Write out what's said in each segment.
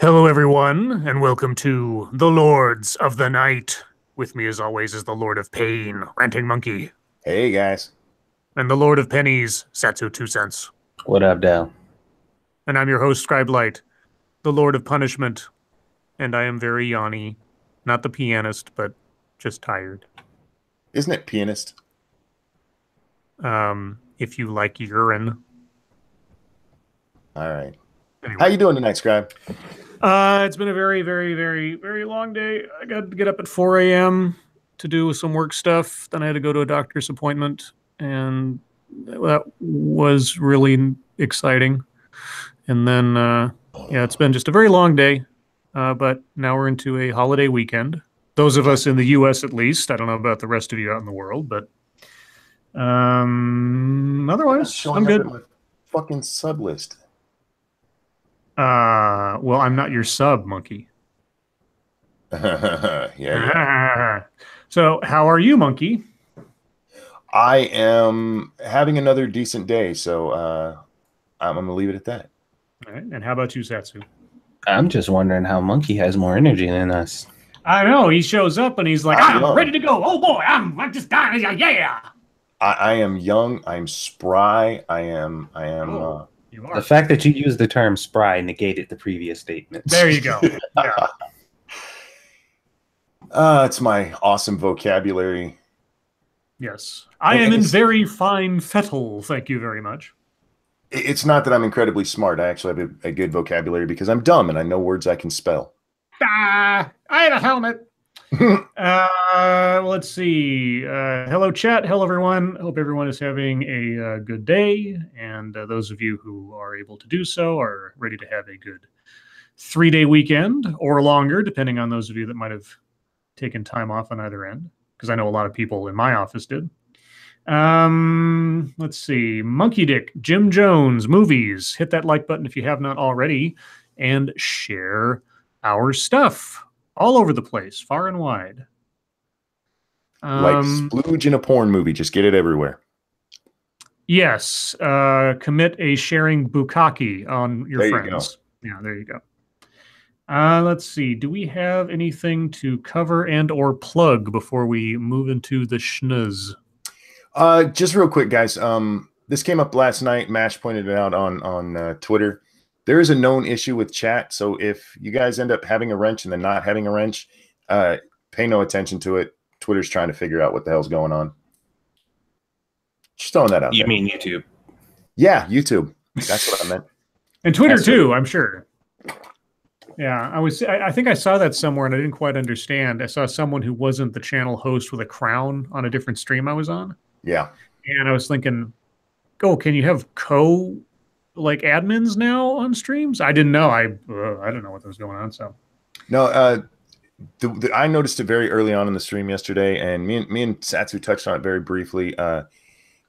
Hello, everyone, and welcome to the Lords of the Night. With me, as always, is the Lord of Pain, Ranting Monkey, Hey guys. and the Lord of Pennies, Satsu 2 cents. What up, Dal? And I'm your host, Scribe Light, the Lord of Punishment, and I am very yawny. Not the pianist, but just tired. Isn't it pianist? If you like urine. All right. Anyway. How you doing tonight, Scribe? It's been a very, very, very, very long day. I got to get up at 4 a.m. to do some work stuff. Then I had to go to a doctor's appointment, and that was really exciting. And then, yeah, it's been just a very long day, but now we're into a holiday weekend. Those of us in the U.S. at least. I don't know about the rest of you out in the world, but otherwise, I'm good. My fucking sub list. Well, I'm not your sub, monkey. yeah. So, how are you, monkey? I am having another decent day, so I'm gonna leave it at that. All right. And how about you, Satsu? I'm just wondering how Monkey has more energy than us. I know. He shows up and he's like, I'm ready to go. Oh, boy, I'm just dying. Yeah. I am young. I'm spry. I am. You are. The fact that you used the term spry negated the previous statement. There you go. Yeah. It's my awesome vocabulary. Yes. I am in very fine fettle. Thank you very much. It's not that I'm incredibly smart. I actually have a good vocabulary because I'm dumb and I know words I can spell. I had a helmet. Let's see. Hello, chat. Hello, everyone. Hope everyone is having a good day. And those of you who are able to do so are ready to have a good 3-day weekend or longer, depending on those of you that might have taken time off on either end, because I know a lot of people in my office did. Let's see. Monkey Dick, Jim Jones, movies. Hit that like button if you have not already, and share our stuff all over the place, far and wide. Like splooge in a porn movie. Just get it everywhere. Yes. Commit a sharing bukkake on your friends. Yeah, there you go. Let's see. Do we have anything to cover and or plug before we move into the schnuzz? Just real quick, guys. This came up last night. Mash pointed it out on Twitter. There is a known issue with chat. So if you guys end up having a wrench and then not having a wrench, pay no attention to it. Twitter's trying to figure out what the hell's going on. Just throwing that out. You mean YouTube? Yeah, YouTube. That's what I meant. And Twitter too, I'm sure. Yeah, I think I saw that somewhere and I didn't quite understand. I saw someone who wasn't the channel host with a crown on a different stream I was on. Yeah. And I was thinking, can you have admins now on streams? I didn't know. I don't know what was going on. So no, I noticed it very early on in the stream yesterday, and me and Satsu touched on it very briefly.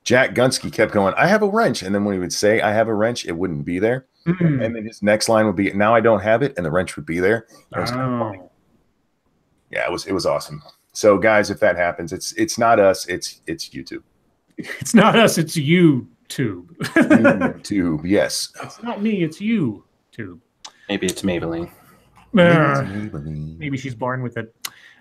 Jack Gunsky kept going, I have a wrench. And then when he would say, I have a wrench, it wouldn't be there. Mm-hmm. And then his next line would be, now I don't have it. And the wrench would be there. It was kind of funny. Yeah, it was awesome. So guys, if that happens, it's not us. It's YouTube. It's not us. It's YouTube. YouTube. Yes. It's not me. It's you. Tube. Maybe it's Maybelline. Maybe she's born with it.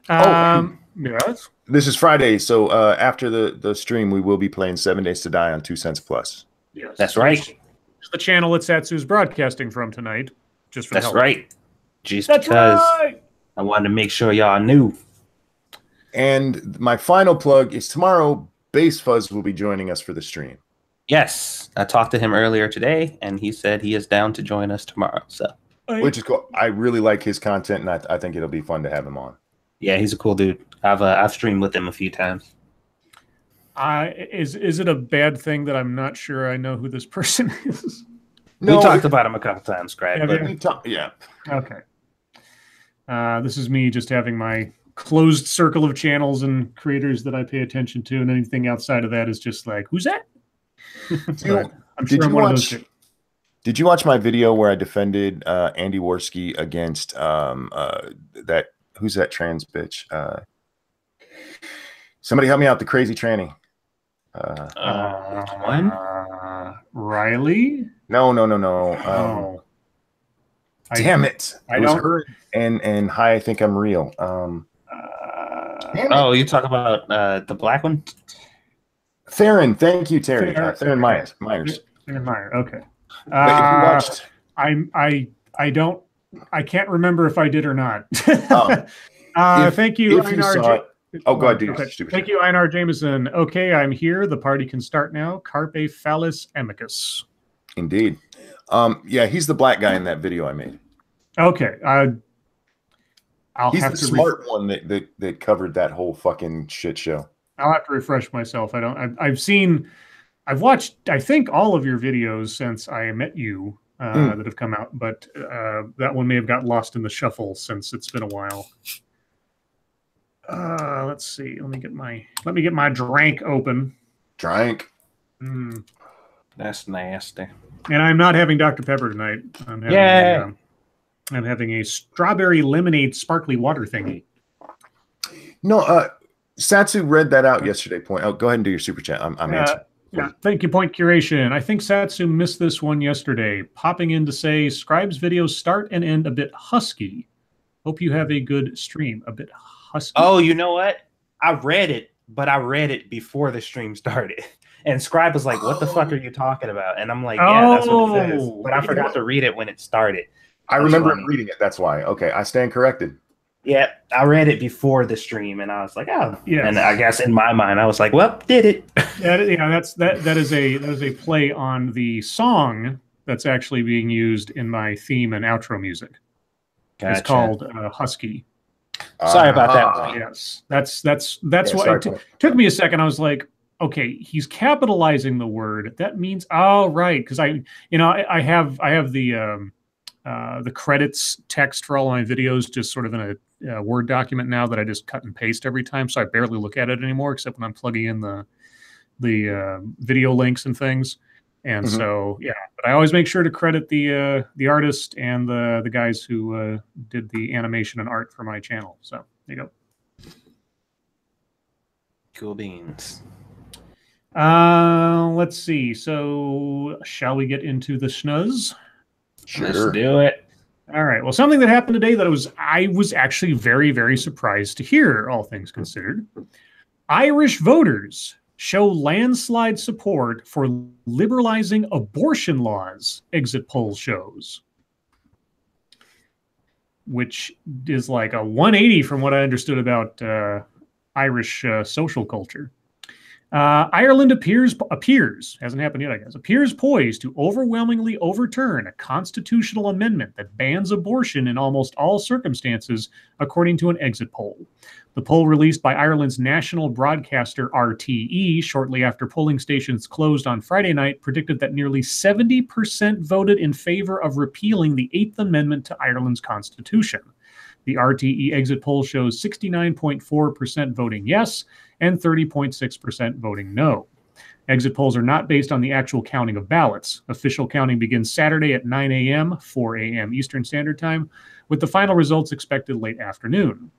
Yes. This is Friday, so after the stream, we will be playing 7 Days to Die on 2 cents plus. Yes, that's right. It's the channel that Satsu's broadcasting from tonight. Just for that's right. Just that's because right. I wanted to make sure y'all knew. And my final plug is tomorrow. Bass Fuzz will be joining us for the stream. Yes, I talked to him earlier today, and he said he is down to join us tomorrow. So, which is cool. I really like his content, and I think it'll be fun to have him on. Yeah, he's a cool dude. I've streamed with him a few times. Is it a bad thing that I'm not sure I know who this person is? No, we talked about him a couple times, Greg. Yeah. Okay. This is me just having my closed circle of channels and creators that I pay attention to, and anything outside of that is just like, who's that? I'm sure I'm one of those two. Did you watch my video where I defended Andy Worski against that? Who's that trans bitch? Somebody help me out. The crazy tranny. Riley? No. Damn it! I It was don't. her and Hi, I Think I'm Real. Damn it. Oh, you talk about the black one? Theron, thank you, Terry. Theron, Theron Myers. Theron Meyer. Okay. But if you watched, I don't. I can't remember if I did or not. Oh. Thank you, if you Einar. saw it, oh, go ahead, dude. Okay. Stupid Thank shit. you, Einar Jameson. Okay, I'm here. The party can start now. Carpe phallus amicus. Indeed. Yeah, he's the black guy in that video I made. Okay. He's the smart one that covered that whole fucking shit show. I'll have to refresh myself. I've watched, I think, all of your videos since I met you that have come out, but that one may have got lost in the shuffle since it's been a while. Let's see. Let me get my drink open. Drink. That's nasty. And I'm not having Dr. Pepper tonight. I'm having a strawberry lemonade sparkly water thingy. No, Satsu read that out yesterday. Point. Oh, go ahead and do your super chat. I'm answering. Yeah, thank you, Point Curation. I think Satsu missed this one yesterday. Popping in to say, Scribe's videos start and end a bit husky. Hope you have a good stream. A bit husky. Oh, you know what? I read it, but I read it before the stream started. And Scribe was like, what the fuck are you talking about? And I'm like, yeah, that's what it says. But I forgot to read it when it started. I remember reading it. That's why. Okay, I stand corrected. Yeah, I read it before the stream, and I was like, oh. Yeah. And I guess in my mind, I was like, well, did it. That is a play on the song that's actually being used in my theme and outro music. Gotcha. It's called Husky. Sorry about that. Yes, that's what it took me a second. I was like, okay, he's capitalizing the word. That means, oh, right, because I have the credits text for all of my videos just sort of in a Word document now that I just cut and paste every time, so I barely look at it anymore except when I'm plugging in the video links and things. And so, yeah, but I always make sure to credit the artist and the guys who did the animation and art for my channel. So there you go. Cool beans. Let's see. So shall we get into the snuzz? Sure. Let's do it. All right. Well, something that happened today that I was actually very, very surprised to hear, all things considered. Irish voters show landslide support for liberalizing abortion laws, exit poll shows. Which is like a 180 from what I understood about Irish social culture. Ireland appears, hasn't happened yet, I guess, appears poised to overwhelmingly overturn a constitutional amendment that bans abortion in almost all circumstances, according to an exit poll. The poll released by Ireland's national broadcaster RTE shortly after polling stations closed on Friday night predicted that nearly 70% voted in favor of repealing the Eighth Amendment to Ireland's constitution. The RTE exit poll shows 69.4% voting yes and 30.6% voting no. Exit polls are not based on the actual counting of ballots. Official counting begins Saturday at 9 a.m., 4 a.m. Eastern Standard Time, with the final results expected late afternoon.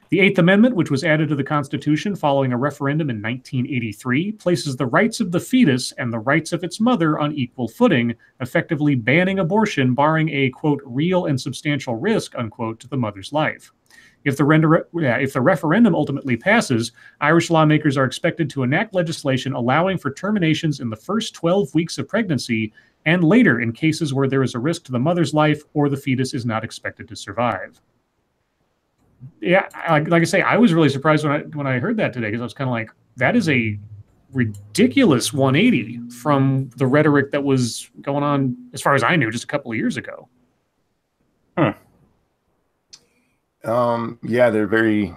The Eighth Amendment, which was added to the Constitution following a referendum in 1983, places the rights of the fetus and the rights of its mother on equal footing, effectively banning abortion, barring a, quote, real and substantial risk, unquote, to the mother's life. If the referendum ultimately passes, Irish lawmakers are expected to enact legislation allowing for terminations in the first 12 weeks of pregnancy and later in cases where there is a risk to the mother's life or the fetus is not expected to survive. Yeah, like I say, I was really surprised when I heard that today because I was kind of like, that is a ridiculous 180 from the rhetoric that was going on, as far as I knew, just a couple of years ago. Yeah, they're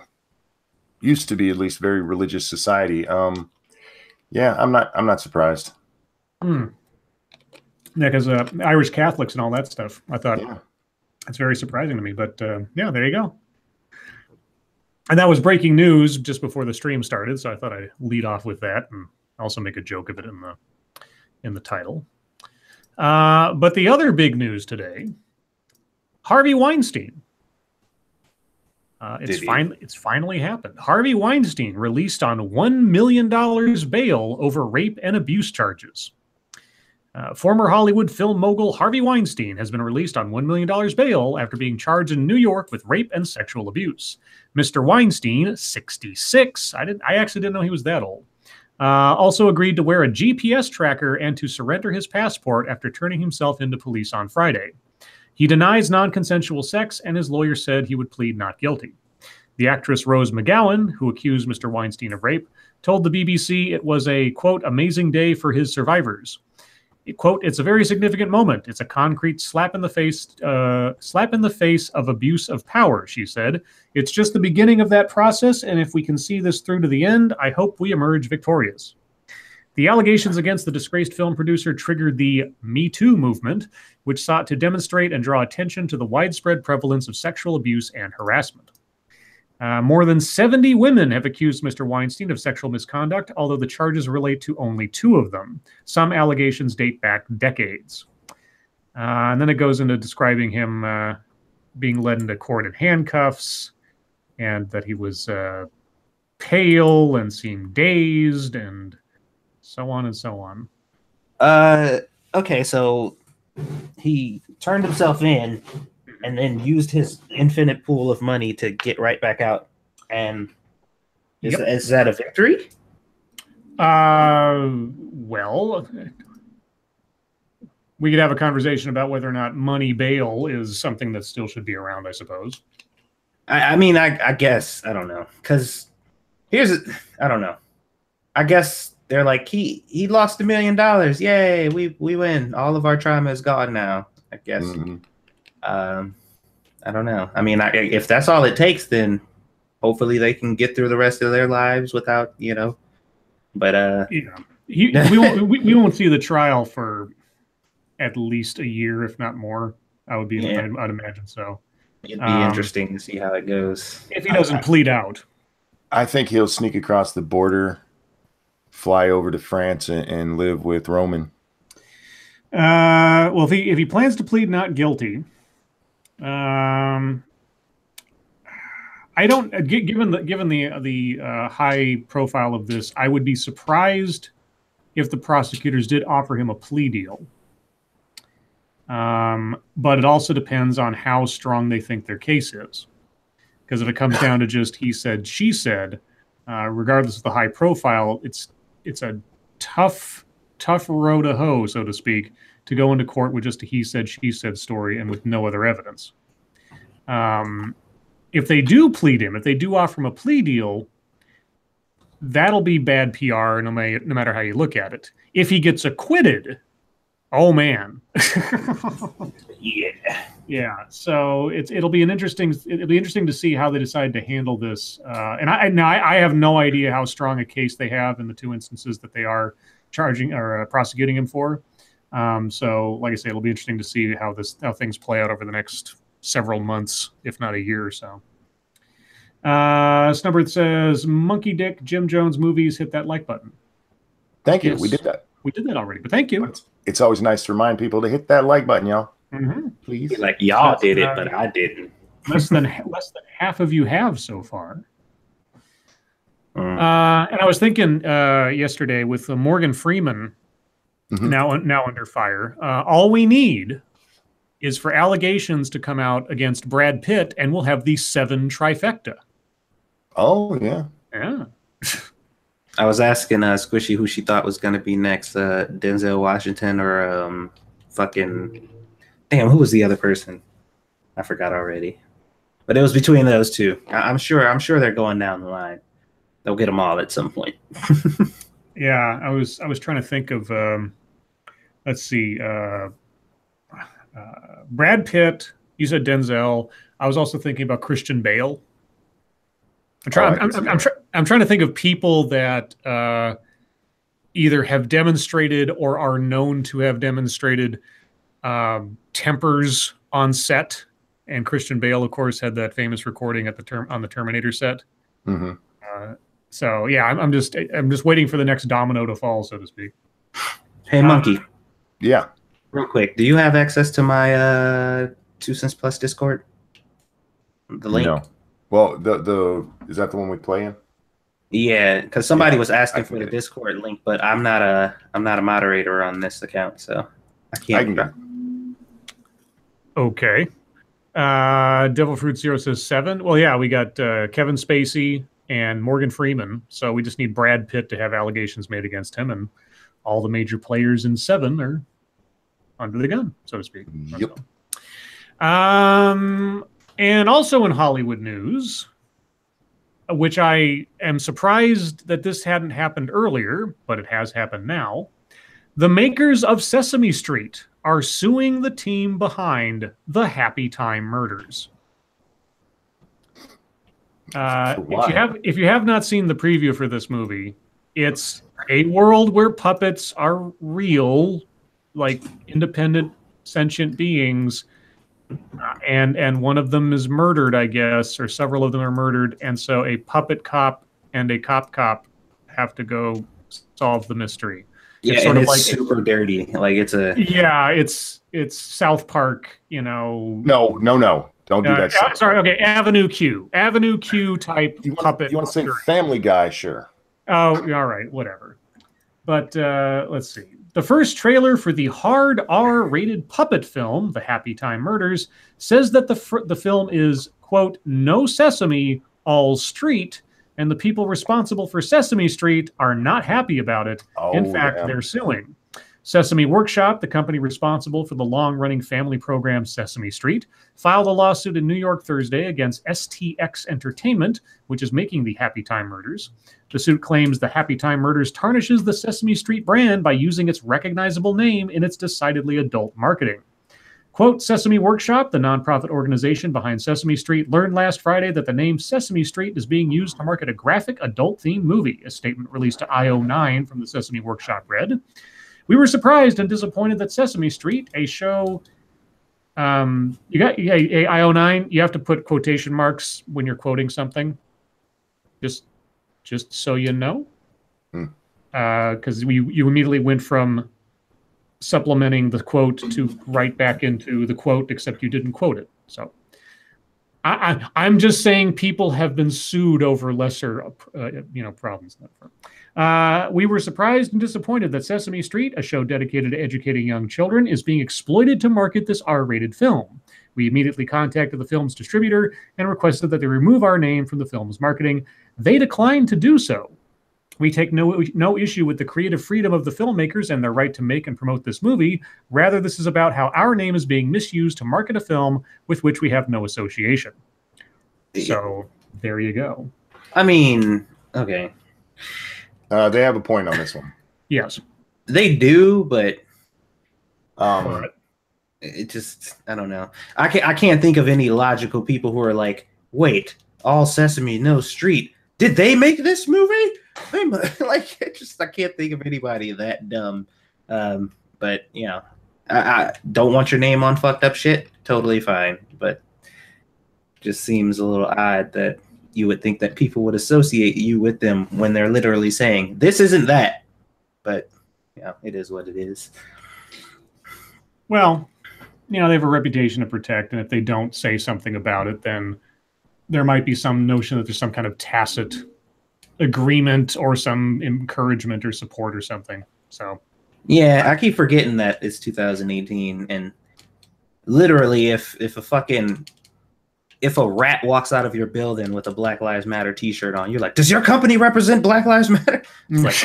used to be at least very religious society. Yeah, I'm not surprised. Yeah, because Irish Catholics and all that stuff, I thought it's very surprising to me. But yeah, there you go. And that was breaking news just before the stream started, so I thought I'd lead off with that and also make a joke of it in the title. But the other big news today, Harvey Weinstein. It's finally happened. Harvey Weinstein released on $1 million bail over rape and abuse charges. Former Hollywood film mogul Harvey Weinstein has been released on $1 million bail after being charged in New York with rape and sexual abuse. Mr. Weinstein, 66, I actually didn't know he was that old, also agreed to wear a GPS tracker and to surrender his passport after turning himself into police on Friday. He denies non-consensual sex, and his lawyer said he would plead not guilty. The actress Rose McGowan, who accused Mr. Weinstein of rape, told the BBC it was a, quote, amazing day for his survivors. Quote, it's a very significant moment. It's a concrete slap in the face of abuse of power, she said. It's just the beginning of that process, and if we can see this through to the end, I hope we emerge victorious. The allegations against the disgraced film producer triggered the Me Too movement, which sought to demonstrate and draw attention to the widespread prevalence of sexual abuse and harassment. More than 70 women have accused Mr. Weinstein of sexual misconduct, although the charges relate to only 2 of them. Some allegations date back decades. And then it goes into describing him being led into court in handcuffs, and that he was pale and seemed dazed, and so on and so on. Okay, so he turned himself in and then used his infinite pool of money to get right back out. And is that a victory? Well, we could have a conversation about whether or not money bail is something that still should be around, I suppose. I mean, I guess, I don't know. Because I don't know. I guess they're like, he lost $1 million. Yay, we win. All of our trauma is gone now, I guess. Mm-hmm. I don't know. I mean, if that's all it takes, then hopefully they can get through the rest of their lives without, But we won't see the trial for at least a year, if not more. I'd imagine so. It'd be interesting to see how it goes if he doesn't plead out. I think he'll sneak across the border, fly over to France, and live with Roman. Well, if he plans to plead not guilty. I don't. Given the high profile of this, I would be surprised if the prosecutors did offer him a plea deal. But it also depends on how strong they think their case is. Because if it comes down to just he said, she said, regardless of the high profile, it's a tough row to hoe, so to speak, to go into court with just a he said, she said story and with no other evidence. If they do plead him, if they do offer him a plea deal, that'll be bad PR no matter how you look at it. If he gets acquitted, oh man. Yeah. So it'll be interesting to see how they decide to handle this. And I have no idea how strong a case they have in the 2 instances that they are charging or prosecuting him for. So, like I say, it'll be interesting to see how things play out over the next several months, if not a year or so. Snowbird says, Monkey Dick, Jim Jones movies, hit that like button. Thank you. Yes, we did that. We did that already, but thank you. It's always nice to remind people to hit that like button, y'all. Mm-hmm. Please. Like y'all did it, but I didn't. less than half of you have so far. And I was thinking yesterday with Morgan Freeman now under fire. All we need is for allegations to come out against Brad Pitt, and we'll have the 7 trifecta. Oh yeah. I was asking Squishy who she thought was going to be next, Denzel Washington or fucking damn, who was the other person? I forgot already. But it was between those 2. I'm sure they're going down the line. They'll get them all at some point. Yeah, I was trying to think of let's see, Brad Pitt. You said Denzel. I was also thinking about Christian Bale. I'm trying to think of people that either have demonstrated or are known to have demonstrated tempers on set. And Christian Bale, of course, had that famous recording on the Terminator set. Mm-hmm. So yeah, I'm just waiting for the next domino to fall, so to speak. Hey, Monkey. Yeah. Real quick, do you have access to my 2 Cents Plus Discord? The link. No. Well, the is that the one we play in? Yeah, because somebody Yeah, was asking I can for the get it. Discord link, but I'm not a moderator on this account, so I I can't. can get it. Okay. Devil Fruit Zero says 7. Well, yeah, we got Kevin Spacey and Morgan Freeman. So we just need Brad Pitt to have allegations made against him, and all the major players in 7 are under the gun, so to speak. Yep. And also in Hollywood news, which I am surprised that this hadn't happened earlier, but it has happened now. The makers of Sesame Street are suing the team behind the Happy Time Murders. If you have not seen the preview for this movie, it's a world where puppets are real, like independent sentient beings, and one of them is murdered, I guess, or several of them are murdered, and so a puppet cop and a cop have to go solve the mystery. Yeah, It's sort and of it's like super dirty. Like it's a it's South Park, you know. No. Don't do that. Sorry, okay, Avenue Q type puppet. You want to say Family Guy? Sure. Oh, all right, whatever. But let's see. The first trailer for the hard R-rated puppet film, The Happy Time Murders, says that the film is, quote, no sesame, all street, and the people responsible for Sesame Street are not happy about it. In fact, they're suing. Sesame Workshop, the company responsible for the long-running family program Sesame Street, filed a lawsuit in New York Thursday against STX Entertainment, which is making the Happy Time Murders. The suit claims the Happy Time Murders tarnishes the Sesame Street brand by using its recognizable name in its decidedly adult marketing. Quote, Sesame Workshop, the nonprofit organization behind Sesame Street, learned last Friday that the name Sesame Street is being used to market a graphic adult-themed movie, a statement released to IO9 from the Sesame Workshop read. We were surprised and disappointed that Sesame Street, a show, IO9, you have to put quotation marks when you're quoting something. Just so you know. Because you immediately went from supplementing the quote to right back into the quote, except you didn't quote it. So I'm just saying people have been sued over lesser problems. We were surprised and disappointed that Sesame Street, a show dedicated to educating young children, is being exploited to market this R-rated film. We immediately contacted the film's distributor and requested that they remove our name from the film's marketing. They declined to do so. We take no issue with the creative freedom of the filmmakers and their right to make and promote this movie. Rather, this is about how our name is being misused to market a film with which we have no association. So, there you go. I mean, okay. They have a point on this one. Yes. They do, but it just, I don't know. I can't think of any logical people who are like, wait, all Sesame, no Street. Did they make this movie? Like, I can't think of anybody that dumb. But you know, I don't want your name on fucked up shit. Totally fine, but just seems a little odd that you would think that people would associate you with them when they're literally saying this isn't that. But yeah, it is what it is. Well, you know, they have a reputation to protect, and if they don't say something about it, then there might be some notion that there's some kind of tacit agreement or some encouragement or support or something. So yeah, I keep forgetting that it's 2018, and literally if a rat walks out of your building with a Black Lives Matter t-shirt on, you're like, does your company represent Black Lives Matter? It's like,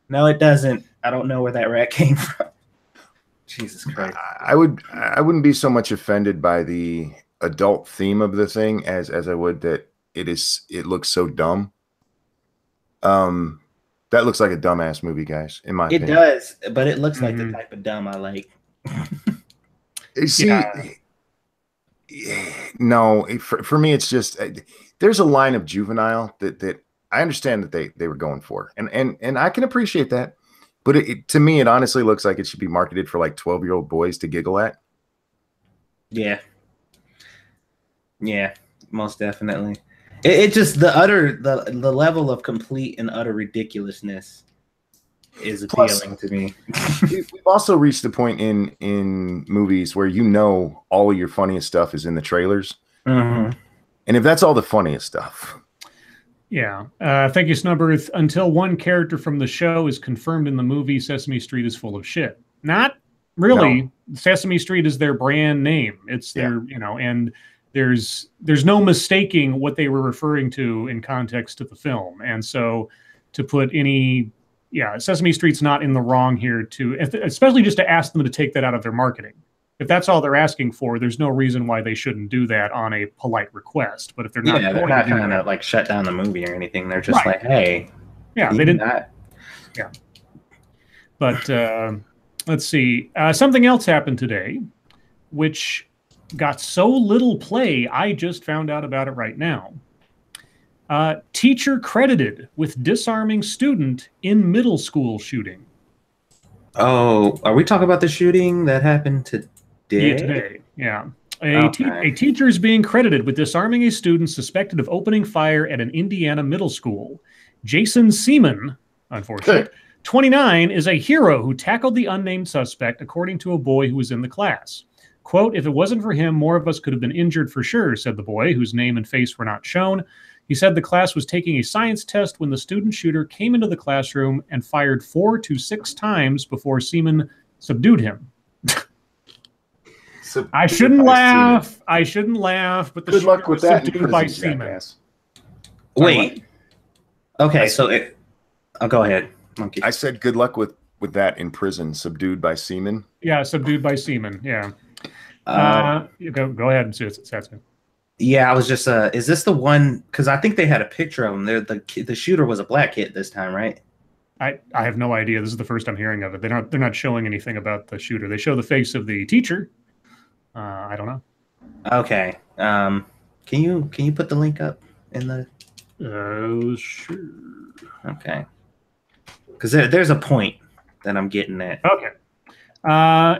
no, it doesn't. I don't know where that rat came from. Jesus Christ. I wouldn't be so much offended by the adult theme of the thing as I would that it looks so dumb. That looks like a dumbass movie, guys, in my opinion. It does, but it looks like the type of dumb I like. See, no, for me, it's just there's a line of juvenile that I understand that they were going for, and I can appreciate that, but to me, it honestly looks like it should be marketed for like 12-year-old boys to giggle at. Yeah, most definitely. It just the level of complete and utter ridiculousness is appealing to me. We've also reached the point in movies where all of your funniest stuff is in the trailers. Mm-hmm. And if that's all the funniest stuff, Yeah. Thank you, Snubberth. Until one character from the show is confirmed in the movie, Sesame Street is full of shit. Not really. No. Sesame Street is their brand name. It's Yeah. their, and there's no mistaking what they were referring to in context to the film. And so to put any, Sesame Street's not in the wrong here especially just to ask them to take that out of their marketing. If that's all they're asking for, there's no reason why they shouldn't do that on a polite request. But if they're not, they're not trying to like shut down the movie or anything. They're just like, hey, they didn't. Yeah. But let's see. Something else happened today, which got so little play. I just found out about it right now. Teacher credited with disarming student in middle school shooting. Oh, are we talking about the shooting that happened today? Yeah, today. Yeah. A teacher is being credited with disarming a student suspected of opening fire at an Indiana middle school. Jason Seaman, unfortunately, 29, is a hero who tackled the unnamed suspect, according to a boy who was in the class. Quote, "If it wasn't for him, more of us could have been injured for sure," said the boy, whose name and face were not shown. He said the class was taking a science test when the student shooter came into the classroom and fired 4 to 6 times before Seaman subdued him. I shouldn't laugh. I shouldn't laugh, but the good luck with that subdued by Seaman. Wait. Okay, go ahead, Monkey. I said good luck with that in prison, subdued by Seaman. Yeah, subdued by Seaman. Yeah. Go ahead, Satsu. Yeah, I was just. Is this the one? Because I think they had a picture of him. The shooter was a black kid this time, right? I have no idea. This is the first I'm hearing of it. They're not showing anything about the shooter. They show the face of the teacher. I don't know. Okay. Can you put the link up in the? Sure. Okay. Because there's a point that I'm getting at. Okay.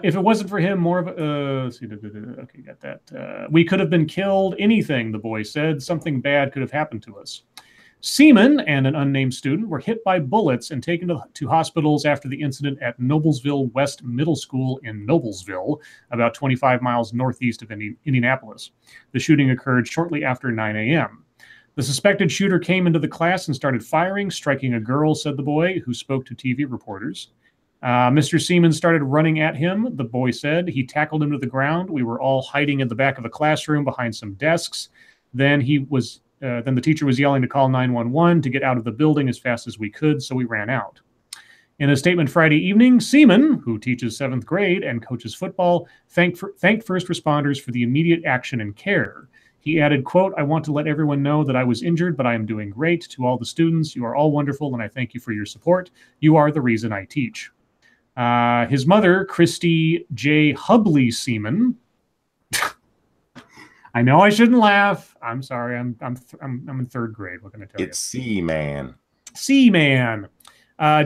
If it wasn't for him, more of let's see. Okay, got that. We could have been killed. Anything, the boy said. Something bad could have happened to us. Seaman and an unnamed student were hit by bullets and taken to hospitals after the incident at Noblesville West Middle School in Noblesville, about 25 miles northeast of Indianapolis. The shooting occurred shortly after 9 a.m. The suspected shooter came into the class and started firing, striking a girl, said the boy, who spoke to TV reporters. Mr. Seaman started running at him, the boy said. He tackled him to the ground. We were all hiding in the back of a classroom behind some desks. Then the teacher was yelling to call 911 to get out of the building as fast as we could, so we ran out. In a statement Friday evening, Seaman, who teaches 7th grade and coaches football, thanked first responders for the immediate action and care. He added, quote, "I want to let everyone know that I was injured, but I am doing great. To all the students, you are all wonderful, and I thank you for your support. You are the reason I teach." His mother, Christy J. Hubley Seaman. I know I shouldn't laugh. I'm sorry. I'm in 3rd grade. What can I tell you? It's C-Man. C-Man.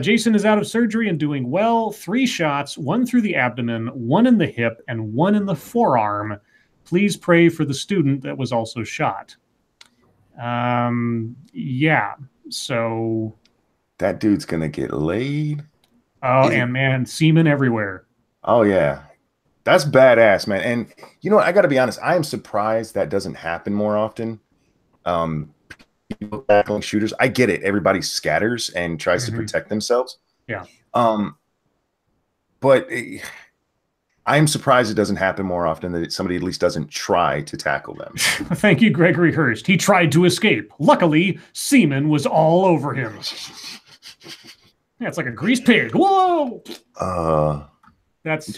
Jason is out of surgery and doing well. 3 shots, 1 through the abdomen, 1 in the hip, and 1 in the forearm. Please pray for the student that was also shot. Yeah. So that dude's gonna get laid. Oh, and man, semen everywhere. Oh yeah. That's badass, man. And you know what? I got to be honest. I am surprised that doesn't happen more often. People tackling shooters. I get it. Everybody scatters and tries to protect themselves. Yeah. But I'm surprised it doesn't happen more often, that somebody at least doesn't try to tackle them. Thank you, Gregory Hurst. He tried to escape. Luckily, semen was all over him. Yeah, it's like a greased pig. Whoa. That's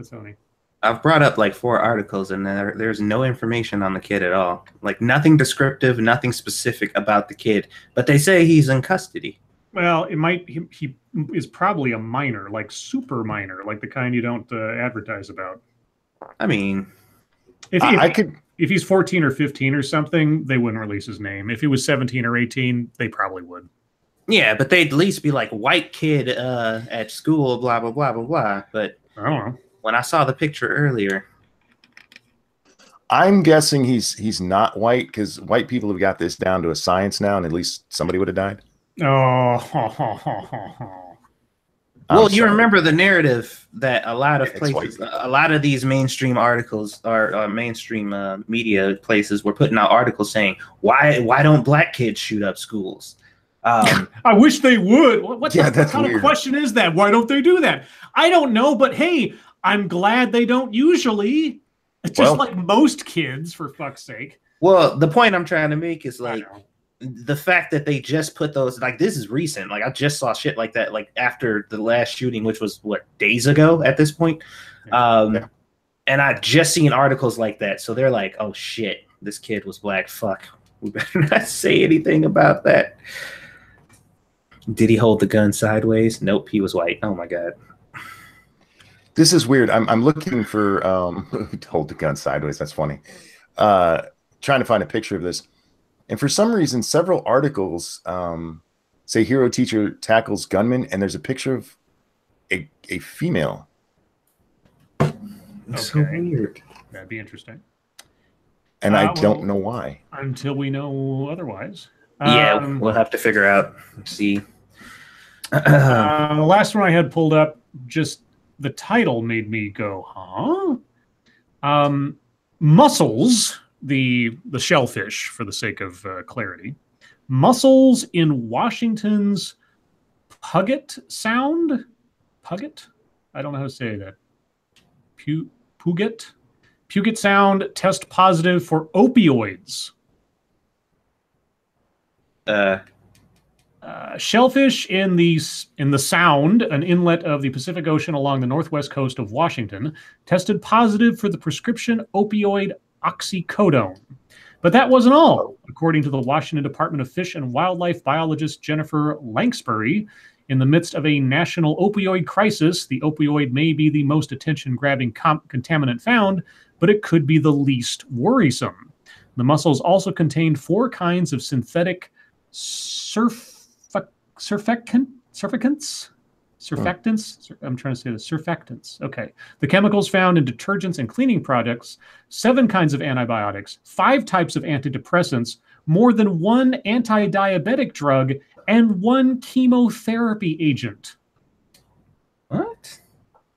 funny. I've brought up like 4 articles and there's no information on the kid at all. Like nothing descriptive, nothing specific about the kid. But they say he's in custody. Well, he is probably a minor, like super minor, like the kind you don't advertise about. I mean, if he's 14 or 15 or something, they wouldn't release his name. If he was 17 or 18, they probably would. Yeah, but they'd at least be like white kid at school, blah blah blah blah blah. But I don't know. When I saw the picture earlier, I'm guessing he's not white, because white people have got this down to a science now, and at least somebody would have died. Oh, Well, you sorry. remember the narrative that a lot of It's places, white. a lot of these mainstream articles or mainstream media places were putting out articles saying, why don't black kids shoot up schools? I wish they would. What That's kind weird. of question is that? Why don't they do that? I don't know, but hey, I'm glad they don't usually. Just like most kids, for fuck's sake. Well, the point I'm trying to make is like the fact that they just put those, like, this is recent. Like, I just saw shit like that, like after the last shooting, which was what, days ago at this point. And I just seen articles like that. So they're like, oh shit, this kid was black. Fuck. We better not say anything about that. Did he hold the gun sideways? Nope, he was white. Oh my God. This is weird. I'm looking for hold the gun sideways. That's funny. Trying to find a picture of this. And for some reason, several articles say hero teacher tackles gunman, and there's a picture of a female. That's so weird. That'd be interesting. And I don't know why. Until we know otherwise. Yeah, we'll have to figure out. See. The last one I had pulled up, just the title made me go, huh? Mussels, the shellfish, for the sake of clarity. Mussels in Washington's Puget Sound? Puget? I don't know how to say that. Puget Sound test positive for opioids. Shellfish in the Sound, an inlet of the Pacific Ocean along the northwest coast of Washington, tested positive for the prescription opioid oxycodone. But that wasn't all. According to the Washington Department of Fish and Wildlife biologist Jennifer Langsbury, in the midst of a national opioid crisis, the opioid may be the most attention-grabbing contaminant found, but it could be the least worrisome. The mussels also contained 4 kinds of synthetic surfactants. I'm trying to say the surfactants. Okay. The chemicals found in detergents and cleaning products, 7 kinds of antibiotics, 5 types of antidepressants, more than 1 anti-diabetic drug, and 1 chemotherapy agent. What?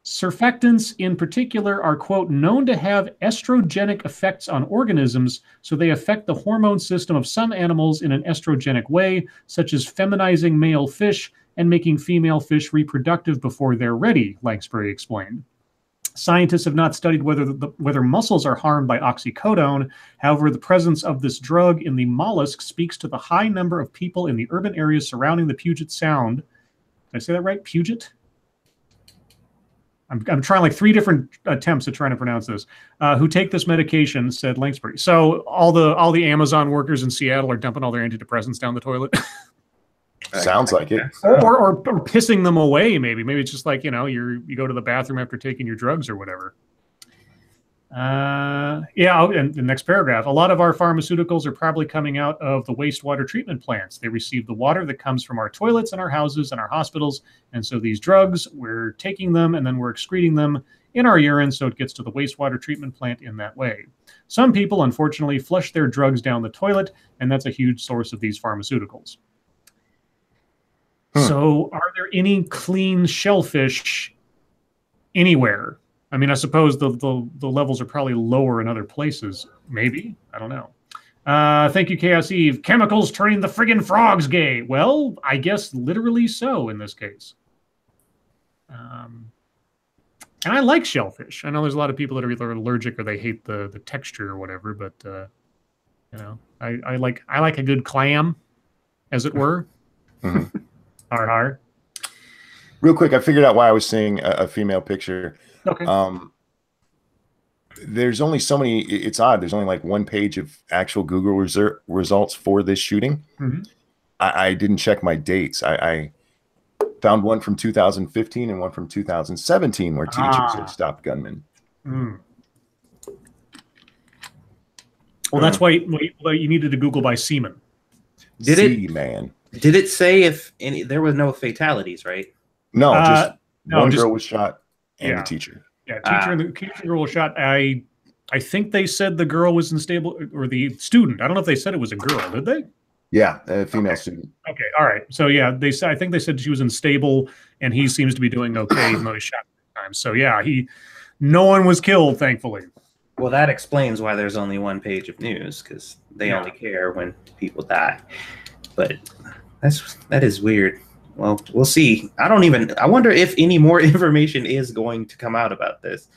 Surfactants in particular are, quote, known to have estrogenic effects on organisms, so they affect the hormone system of some animals in an estrogenic way, such as feminizing male fish and making female fish reproductive before they're ready, Langsbury explained. Scientists have not studied whether mussels are harmed by oxycodone. However, the presence of this drug in the mollusk speaks to the high number of people in the urban areas surrounding the Puget Sound. Did I say that right? Puget? I'm trying like 3 different attempts at trying to pronounce this. Who take this medication, said Langsbury. So all the Amazon workers in Seattle are dumping all their antidepressants down the toilet. Sounds like it. Or pissing them away, maybe. Maybe it's just like, you go to the bathroom after taking your drugs or whatever. And the next paragraph. A lot of our pharmaceuticals are probably coming out of the wastewater treatment plants. They receive the water that comes from our toilets and our houses and our hospitals. And so these drugs, we're taking them and then we're excreting them in our urine, so it gets to the wastewater treatment plant in that way. Some people, unfortunately, flush their drugs down the toilet, and that's a huge source of these pharmaceuticals. So are there any clean shellfish anywhere? I mean, I suppose the levels are probably lower in other places. Maybe. I don't know. Thank you, Chaos Eve. Chemicals turning the friggin' frogs gay. Well, I guess literally so in this case. And I like shellfish. I know there's a lot of people that are either allergic or they hate the texture or whatever, but I like a good clam, as it were. Mm-hmm. Har. Real quick, I figured out why I was seeing a female picture. Okay. There's only so many. It's odd. There's only like 1 page of actual Google results for this shooting. Mm-hmm. I didn't check my dates. I found one from 2015 and one from 2017 where teachers had stopped gunmen. Mm. Well, that's why you needed to Google by semen. Did it say if there was no fatalities, right? No, just one girl was shot and the teacher. Yeah, teacher and the girl was shot. I think they said the girl was unstable, or the student. I don't know if they said it was a girl. Did they? Yeah, a female student. Okay, all right. So yeah, they said I think they said she was unstable, and he seems to be doing okay, even though he shot 3 times. So yeah, no one was killed, thankfully. Well, that explains why there's only one page of news, because they only care when people die. But that is weird. Well, we'll see. I wonder if any more information is going to come out about this.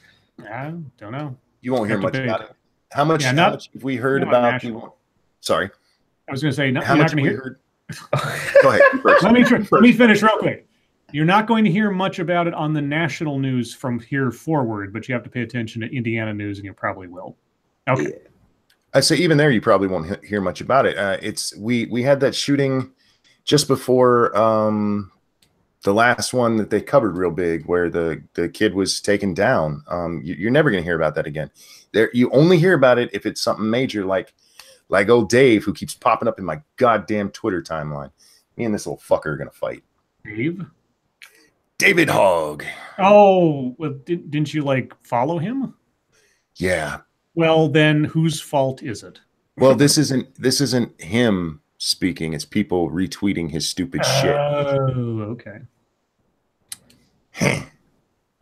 I don't know. You won't hear much about it. How much have we heard about people? Sorry. I was going to say, how you're much not going to hear. Go ahead. Let me finish real quick. You're not going to hear much about it on the national news from here forward, but you have to pay attention to Indiana news, and you probably will. Okay. Yeah. I say even there, you probably won't hear much about it. We had that shooting just before the last one that they covered real big, where the kid was taken down. You're never going to hear about that again. You only hear about it if it's something major, like old Dave, who keeps popping up in my goddamn Twitter timeline. Me and this little fucker are going to fight. David Hogg. Oh, well, didn't you follow him? Yeah. Well, then whose fault is it? Well, this isn't him speaking. It's people retweeting his stupid shit. Oh, okay.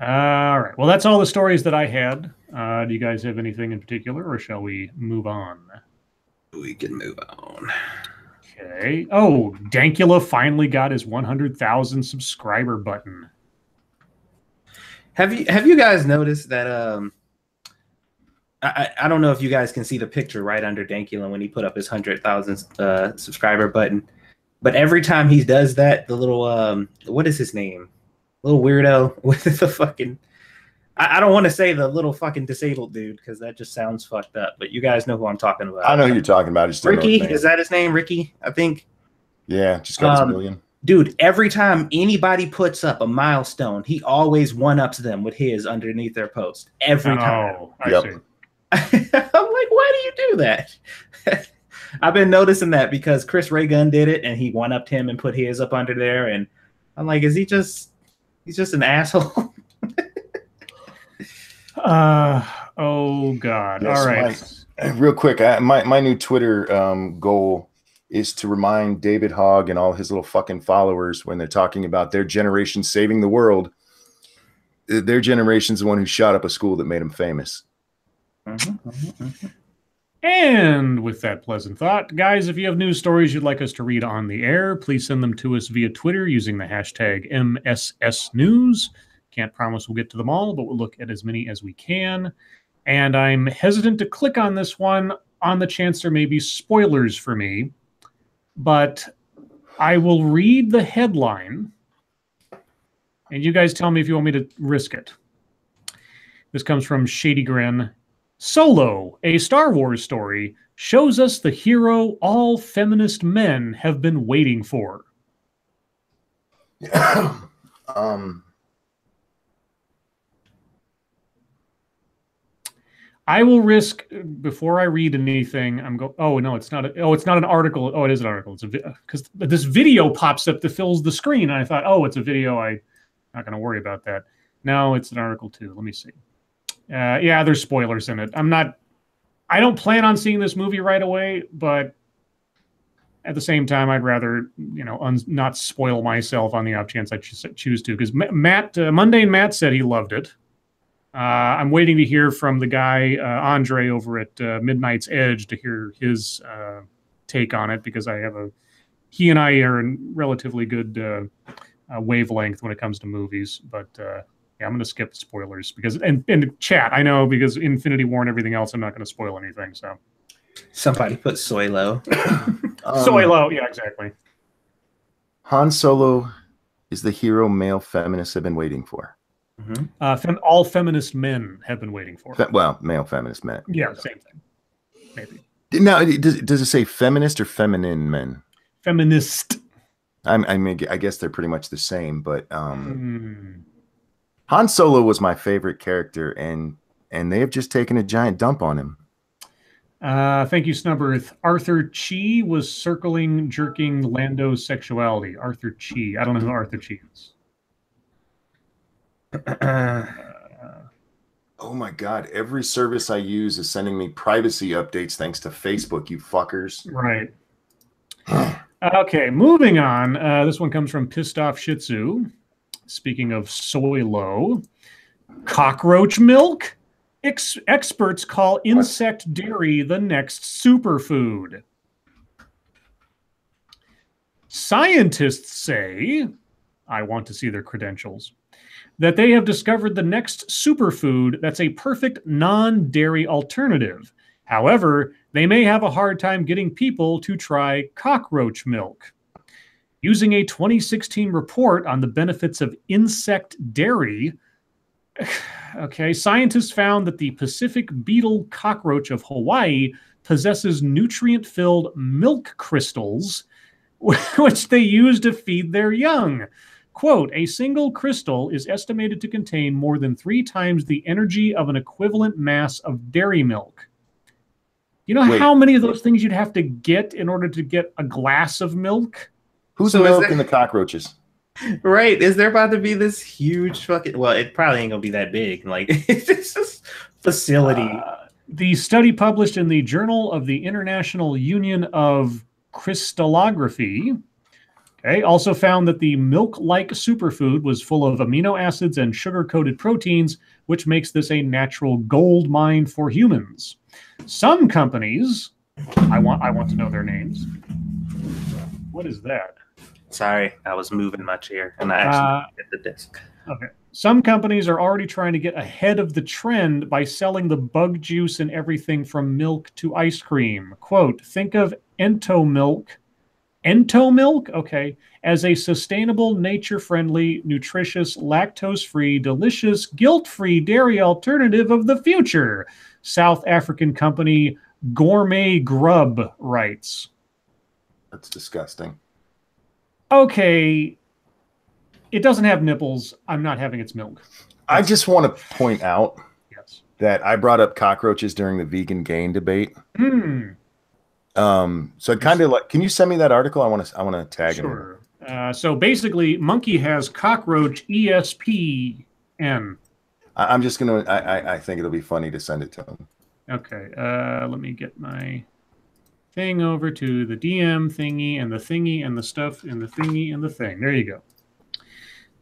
All right. Well, that's all the stories that I had. Do you guys have anything in particular, or shall we move on? We can move on. Okay. Oh, Dankula finally got his 100,000 subscriber button. Have you guys noticed that? I don't know if you guys can see the picture right under Dankula when he put up his 100,000 subscriber button, but every time he does that, the little what is his name? Little weirdo with the fucking. I don't want to say the little fucking disabled dude because that just sounds fucked up. But you guys know who I'm talking about. I know who you're talking about. Ricky, is that his name? Ricky, I think. Yeah, just got his million. Dude, every time anybody puts up a milestone, he always one-ups them with his underneath their post. Every time. I see. I'm like, why do you do that? I've been noticing that because Chris Ray Gun did it and he one-upped him and put his up under there. And I'm like, he's just an asshole. Oh God. Yes, all right. Real quick, my new Twitter goal is to remind David Hogg and all his little fucking followers, when they're talking about their generation saving the world, their generation's the one who shot up a school that made him famous. And with that pleasant thought, guys, if you have news stories you'd like us to read on the air, please send them to us via Twitter using the hashtag MSSNews. Can't promise we'll get to them all, but we'll look at as many as we can. And I'm hesitant to click on this one on the chance there may be spoilers for me, but I will read the headline, and you guys tell me if you want me to risk it. This comes from Shady Grin. Solo, a Star Wars story, shows us the hero all feminist men have been waiting for. I will risk, before I read anything, oh no, it's not an article. Oh, it is an article. It's because this video pops up that fills the screen, and I thought, oh, it's a video. I'm not going to worry about that. No, it's an article too. Let me see. Yeah, there's spoilers in it. I don't plan on seeing this movie right away, but at the same time, I'd rather, not spoil myself on the off chance I choose to. Because Mundane Matt said he loved it. I'm waiting to hear from the guy, Andre, over at Midnight's Edge to hear his take on it, because he and I are in relatively good wavelength when it comes to movies. But yeah, I'm going to skip the spoilers because, and chat, I know, because Infinity War and everything else, I'm not going to spoil anything. So somebody put Soylo. Soylo, yeah, exactly. Han Solo is the hero male feminists have been waiting for. Mm-hmm. All feminist men have been waiting for. Male feminist men. Yeah, same thing. Maybe. Now, does it say feminist or feminine men? Feminist. I guess they're pretty much the same, but Han Solo was my favorite character, and they have just taken a giant dump on him. Thank you, Snubberth. Arthur Chi was jerking Lando's sexuality. Arthur Chi. I don't know who Arthur Chi is. Oh my God! Every service I use is sending me privacy updates thanks to Facebook. You fuckers. Right. Okay, moving on. This one comes from Pissed Off Shih Tzu. Speaking of soy low, cockroach milk? Experts call insect dairy the next superfood. Scientists say, I want to see their credentials, that they have discovered the next superfood that's a perfect non-dairy alternative. However, they may have a hard time getting people to try cockroach milk. Using a 2016 report on the benefits of insect dairy, okay, scientists found that the Pacific beetle cockroach of Hawaii possesses nutrient-filled milk crystals, which they use to feed their young. Quote, a single crystal is estimated to contain more than 3 times the energy of an equivalent mass of dairy milk. You know how many of those things you'd have to get in order to get a glass of milk? Who's the milk and the cockroaches? Right. Is there about to be this huge fucking... Well, it probably ain't going to be that big. Like, it's just facility. The study published in the Journal of the International Union of Crystallography, okay, also found that the milk-like superfood was full of amino acids and sugar-coated proteins, which makes this a natural gold mine for humans. Some companies, I want to know their names. What is that? Sorry, I was moving my chair and I actually hit the desk. Okay. Some companies are already trying to get ahead of the trend by selling the bug juice and everything from milk to ice cream. Quote, think of Ento milk, okay, as a sustainable, nature-friendly, nutritious, lactose-free, delicious, guilt-free dairy alternative of the future, South African company Gourmet Grub writes. That's disgusting. Okay, it doesn't have nipples. I'm not having its milk. I just want to point out that I brought up cockroaches during the vegan gain debate. So I kind of like. Can you send me that article? I want to tag it. Sure. So basically, monkey has cockroach ESPN. I'm just gonna. I think it'll be funny to send it to him. Okay. Let me get my thing over to the DM thingy and the thingy and the stuff and the thingy and the thing. There you go.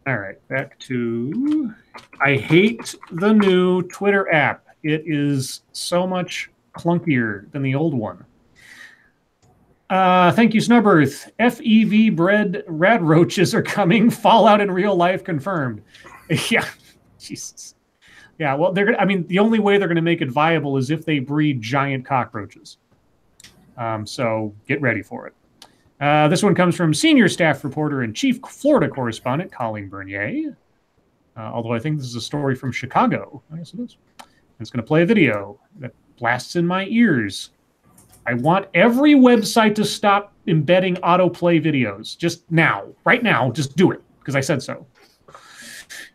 All right, back to. I hate the new Twitter app. It is so much clunkier than the old one. Thank you, Snubbirth. FEV bred rad roaches are coming. Fallout in real life confirmed. Yeah, Jesus. Yeah, well, I mean, the only way they're going to make it viable is if they breed giant cockroaches. So get ready for it. This one comes from senior staff reporter and chief Florida correspondent Colleen Bernier. Although I think this is a story from Chicago. I guess it is. It's going to play a video that blasts in my ears. I want every website to stop embedding autoplay videos. Just now. Right now. Just do it. Because I said so.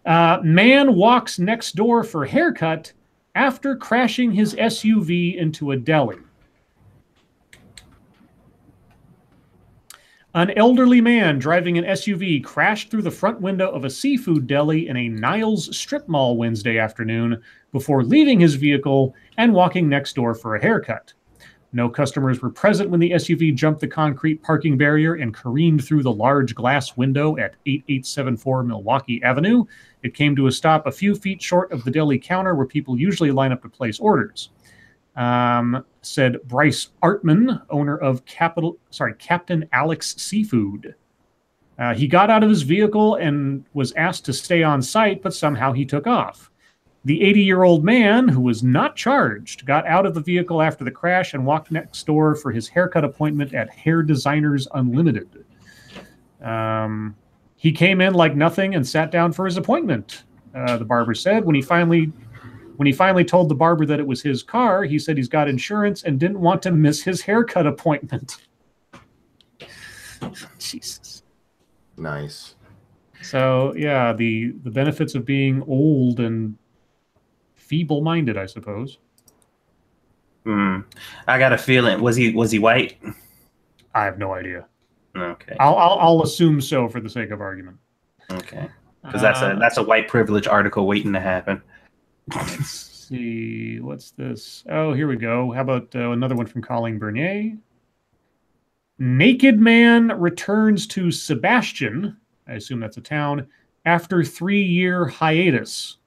Man walks next door for haircut after crashing his SUV into a deli. An elderly man driving an SUV crashed through the front window of a seafood deli in a Niles strip mall Wednesday afternoon before leaving his vehicle and walking next door for a haircut. No customers were present when the SUV jumped the concrete parking barrier and careened through the large glass window at 8874 Milwaukee Avenue. It came to a stop a few feet short of the deli counter where people usually line up to place orders. Said Bryce Artman, owner of Captain Alex Seafood. He got out of his vehicle and was asked to stay on site, but somehow he took off. The 80-year-old man, who was not charged, got out of the vehicle after the crash and walked next door for his haircut appointment at Hair Designers Unlimited. He came in like nothing and sat down for his appointment, the barber said. When he finally told the barber that it was his car, he said he's got insurance and didn't want to miss his haircut appointment. Jesus. Nice. So, yeah, the benefits of being old and feeble-minded, I suppose. I got a feeling. Was he white? I have no idea. Okay. I'll assume so for the sake of argument. Okay. Because that's a white privilege article waiting to happen. Let's see. What's this? Oh, here we go. How about another one from Colleen Bernier? Naked man returns to Sebastian, I assume that's a town, after 3-year hiatus.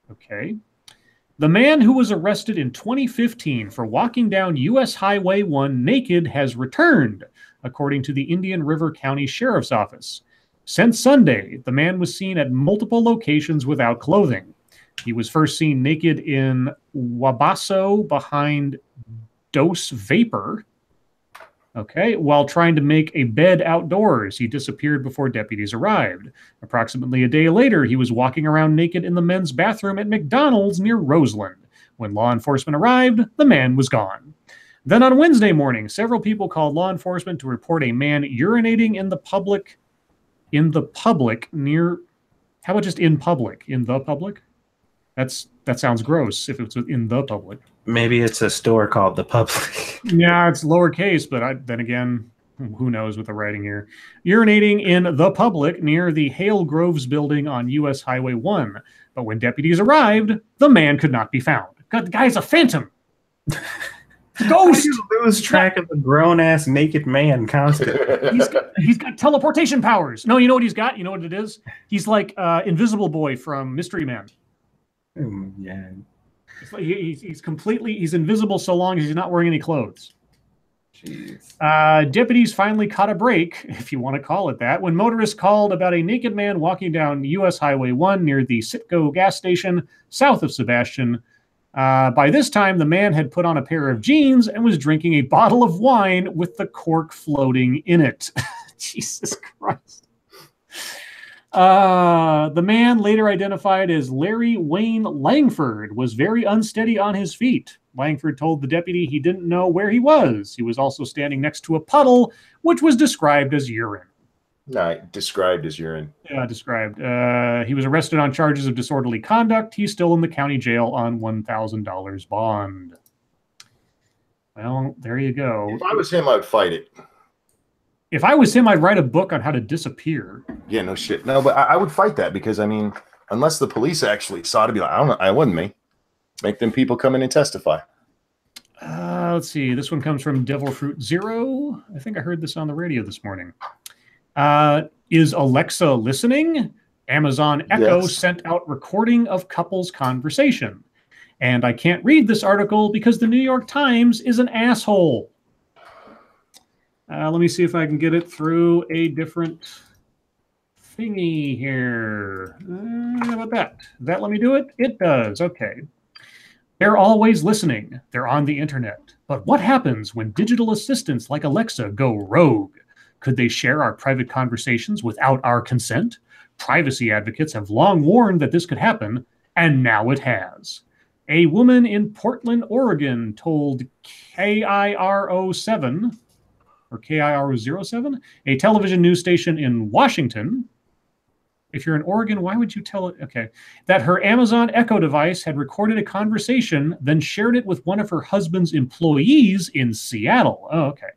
Okay. The man who was arrested in 2015 for walking down U.S. Highway 1 naked has returned, according to the Indian River County Sheriff's Office. Since Sunday, the man was seen at multiple locations without clothing. He was first seen naked in Wabasso behind Dose Vapor. Okay, while trying to make a bed outdoors, he disappeared before deputies arrived. Approximately a day later, he was walking around naked in the men's bathroom at McDonald's near Roseland. When law enforcement arrived, the man was gone. Then on Wednesday morning, several people called law enforcement to report a man urinating in the public near, how about just in public? In the public? That sounds gross if it's in the public. Maybe it's a store called The Public. Yeah, it's lowercase, but then again, who knows with the writing here. Urinating in the public near the Hale Groves building on U.S. Highway 1. But when deputies arrived, the man could not be found. God, the guy's a phantom. Ghost. Lose track of a grown-ass naked man constantly. He's got teleportation powers. No, you know what he's got? You know what it is? He's like Invisible Boy from Mystery Man. Yeah. He's invisible so long as he's not wearing any clothes. Jeez. Deputies finally caught a break, if you want to call it that, when motorists called about a naked man walking down U.S. Highway 1 near the Citgo gas station south of Sebastian. By this time, the man had put on a pair of jeans and was drinking a bottle of wine with the cork floating in it. Jesus Christ. The man, later identified as Larry Wayne Langford, was very unsteady on his feet. Langford told the deputy he didn't know where he was. He was also standing next to a puddle, which was described as urine. No, described as urine. Yeah, described. He was arrested on charges of disorderly conduct. He's still in the county jail on $1,000 bond. Well, there you go. If I was him, I'd fight it. If I was him, I'd write a book on how to disappear. Yeah, no shit. No, but I would fight that because, I mean, unless the police actually saw to be like, I don't know, I wasn't me. Make them people come in and testify. Let's see. This one comes from Devil Fruit Zero. I think I heard this on the radio this morning. Is Alexa listening? Amazon Echo sent out recording of couple's conversation. And I can't read this article because the New York Times is an asshole. Let me see if I can get it through a different thingy here. How about that? Does that let me do it? It does. Okay. They're always listening. They're on the internet. But what happens when digital assistants like Alexa go rogue? Could they share our private conversations without our consent? Privacy advocates have long warned that this could happen, and now it has. A woman in Portland, Oregon told KIRO7, or KIRO07, a television news station in Washington. If you're in Oregon, why would you tell it? Okay. That her Amazon Echo device had recorded a conversation, then shared it with one of her husband's employees in Seattle. Oh, okay.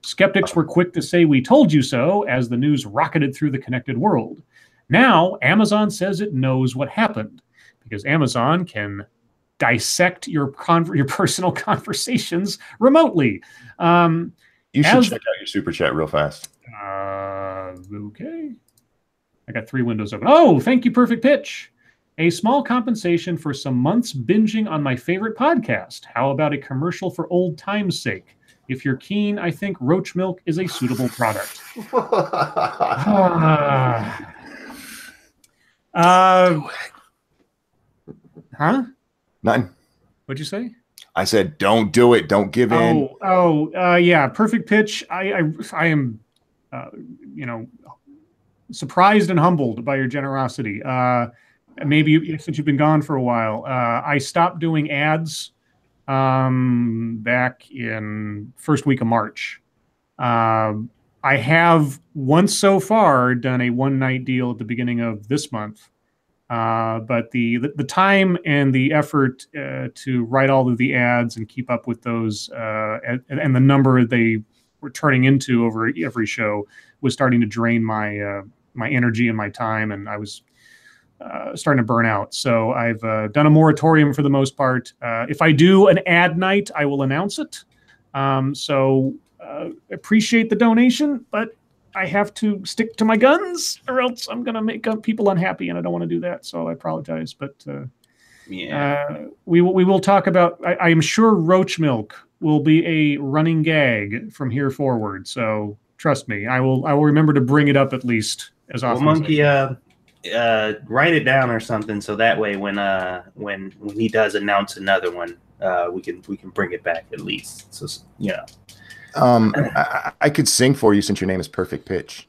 Skeptics were quick to say, "We told you so," as the news rocketed through the connected world. Now, Amazon says it knows what happened because Amazon can dissect your personal conversations remotely. You should check out your super chat real fast. Okay. I got 3 windows open. Oh, thank you, Perfect Pitch. A small compensation for some months binging on my favorite podcast. How about a commercial for old time's sake? If you're keen, I think roach milk is a suitable product. Huh? Nothing. What'd you say? I said, don't do it. Don't give in. Yeah. Perfect Pitch. I am, surprised and humbled by your generosity. Maybe since you've been gone for a while, I stopped doing ads back in first week of March. I have once so far done a one-night deal at the beginning of this month. But the time and the effort to write all of the ads and keep up with those and the number they were turning into over every show was starting to drain my my energy and my time, and I was starting to burn out. So I've done a moratorium for the most part. If I do an ad night, I will announce it. So appreciate the donation, but I have to stick to my guns, or else I'm going to make people unhappy, and I don't want to do that. So I apologize, but we will talk about. I am sure roach milk will be a running gag from here forward. So trust me, I will remember to bring it up at least as often. Well, Monkey, write it down or something, so that way when he does announce another one, we can bring it back at least. So I could sing for you since your name is Perfect Pitch.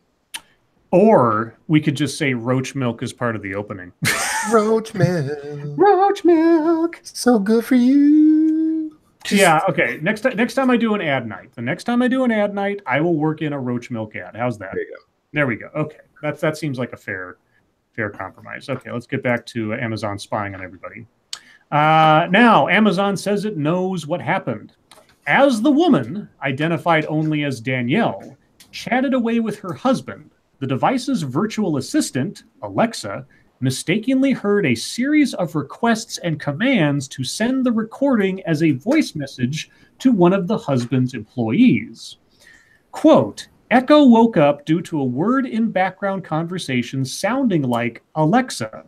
Or we could just say roach milk is part of the opening. Roach milk. Roach milk. So good for you. Yeah, okay. Next time I do an ad night, I will work in a roach milk ad. How's that? There you go. There we go. Okay. That seems like a fair compromise. Okay, let's get back to Amazon spying on everybody. Now, Amazon says it knows what happened. As the woman, identified only as Danielle, chatted away with her husband, the device's virtual assistant, Alexa, mistakenly heard a series of requests and commands to send the recording as a voice message to one of the husband's employees. Quote, Echo woke up due to a word in background conversation sounding like Alexa,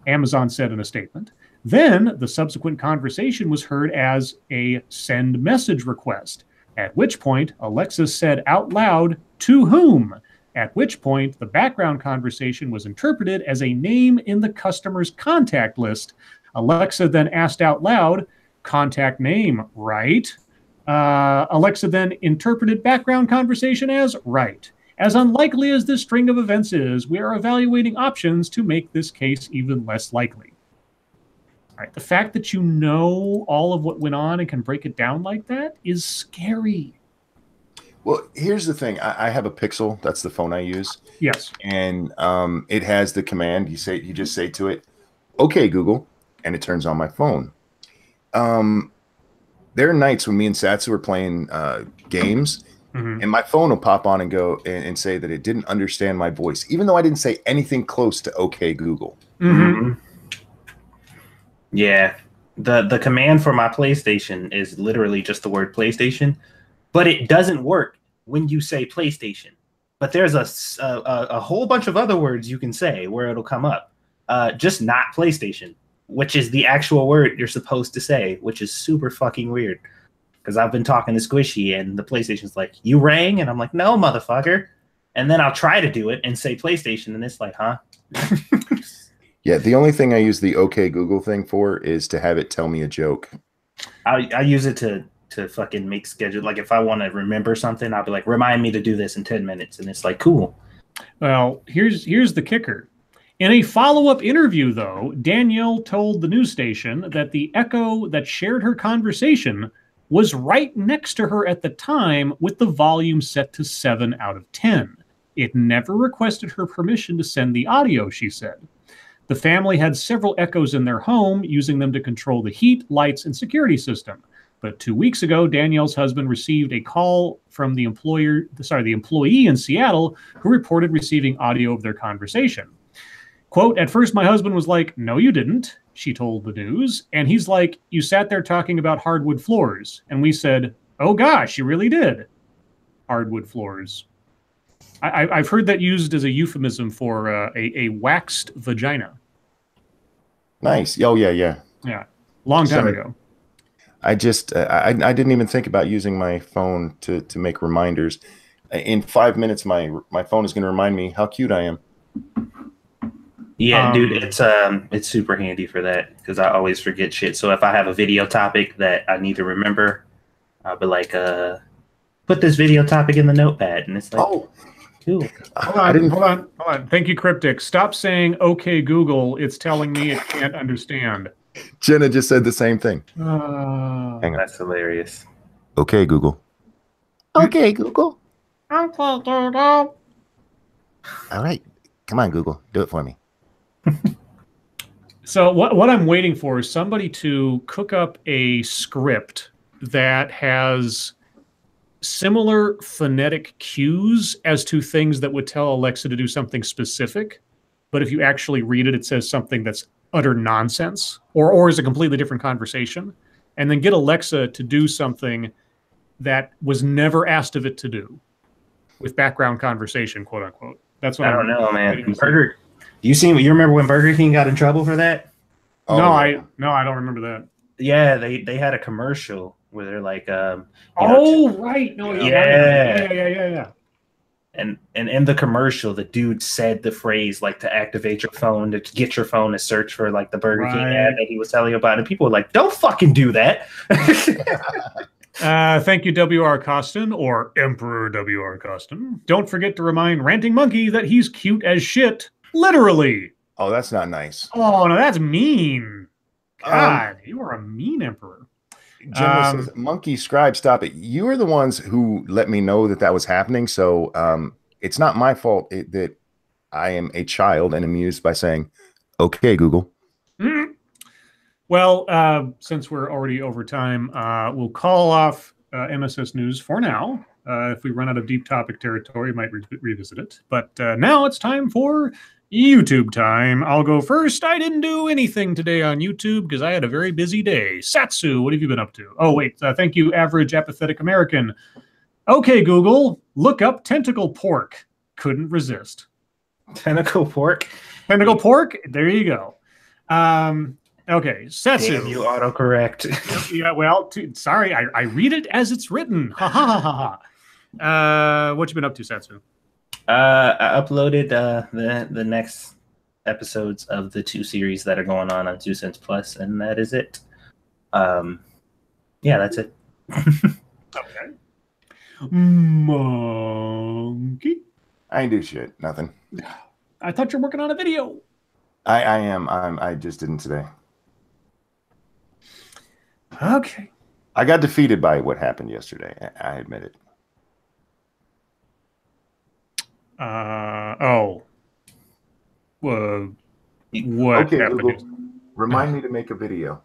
Amazon said in a statement. Then the subsequent conversation was heard as a send message request, at which point Alexa said out loud, to whom? At which point the background conversation was interpreted as a name in the customer's contact list. Alexa then asked out loud, contact name, right? Alexa then interpreted background conversation as right. As unlikely as this string of events is, we are evaluating options to make this case even less likely. All right, the fact that you know all of what went on and can break it down like that is scary. Well, here's the thing. I have a Pixel. That's the phone I use. Yes. And it has the command. You just say to it, okay, Google, and it turns on my phone. There are nights when me and Satsu are playing games, and my phone will pop on and go and say that it didn't understand my voice, even though I didn't say anything close to okay, Google. Yeah. The command for my PlayStation is literally just the word PlayStation, but it doesn't work when you say PlayStation. But there's a whole bunch of other words you can say where it'll come up. Just not PlayStation, which is the actual word you're supposed to say, which is super fucking weird. Because I've been talking to Squishy and the PlayStation's like, you rang? And I'm like, no, motherfucker. And then I'll try to do it and say PlayStation, and it's like, huh? Yeah, the only thing I use the OK Google thing for is to have it tell me a joke. I use it to fucking make schedule. Like if I want to remember something, I'll be like, remind me to do this in 10 minutes. And it's like, cool. Well, here's the kicker. In a follow-up interview, though, Danielle told the news station that the Echo that shared her conversation was right next to her at the time with the volume set to 7 out of 10. It never requested her permission to send the audio, she said. The family had several Echoes in their home, using them to control the heat, lights, and security system. But 2 weeks ago, Danielle's husband received a call from the employee in Seattle who reported receiving audio of their conversation. Quote, at first my husband was like, no, you didn't, she told the news. And he's like, you sat there talking about hardwood floors. And we said, oh gosh, you really did. Hardwood floors. I've heard that used as a euphemism for a waxed vagina. Nice. Oh, yeah. Yeah. Long time ago. I just, I didn't even think about using my phone to make reminders. In 5 minutes, my phone is going to remind me how cute I am. Yeah, dude, it's super handy for that because I always forget shit. So if I have a video topic that I need to remember, I'll be like, put this video topic in the notepad. And it's like, oh, cool. Hold on. Thank you, Cryptic. Stop saying, okay, Google. It's telling me it can't understand. Jenna just said the same thing. Hang on. That's hilarious. Okay, Google. Okay, Google. Okay, Google. All right. Come on, Google. Do it for me. So what I'm waiting for is somebody to cook up a script that has similar phonetic cues as to things that would tell Alexa to do something specific. But if you actually read it, it says something that's utter nonsense or is a completely different conversation. And then get Alexa to do something that was never asked of it to do with background conversation, quote unquote. That's what I don't know, man. You remember when Burger King got in trouble for that? No, Oh, I don't remember that. Yeah, they had a commercial where they're like, right. No, yeah. And in the commercial, the dude said the phrase like to activate your phone, to get your phone to search for like the Burger King ad that he was telling you about. And people were like, don't fucking do that. Thank you, W.R. Costin, or Emperor W.R. Costin. Don't forget to remind Ranting Monkey that he's cute as shit. Literally. Oh, that's not nice. Oh, no, that's mean. God, you are a mean emperor. Jim says, Monkey, Scribe, stop it. You are the ones who let me know that was happening. So it's not my fault that I am a child and amused by saying, okay, Google. Mm. Well, since we're already over time, we'll call off MSS News for now. If we run out of deep topic territory, we might revisit it. But now it's time for YouTube time. I'll go first. I didn't do anything today on YouTube because I had a very busy day. Satsu, what have you been up to? Oh, wait. Thank you, Average Apathetic American. Okay, Google, look up tentacle pork. Couldn't resist. Tentacle pork? Tentacle pork? There you go. Okay, Satsu. Damn you, autocorrect. Yeah, well, sorry, I read it as it's written. Ha ha ha ha. What you been up to, Satsu? I uploaded the next episodes of the 2 series that are going on 2 Cents Plus, and that is it. Yeah, that's it. Okay. Monkey. I ain't do shit. Nothing. I thought you were working on a video. I am. I just didn't today. Okay. I got defeated by what happened yesterday. I admit it. What okay, happened? Google, remind me to make a video.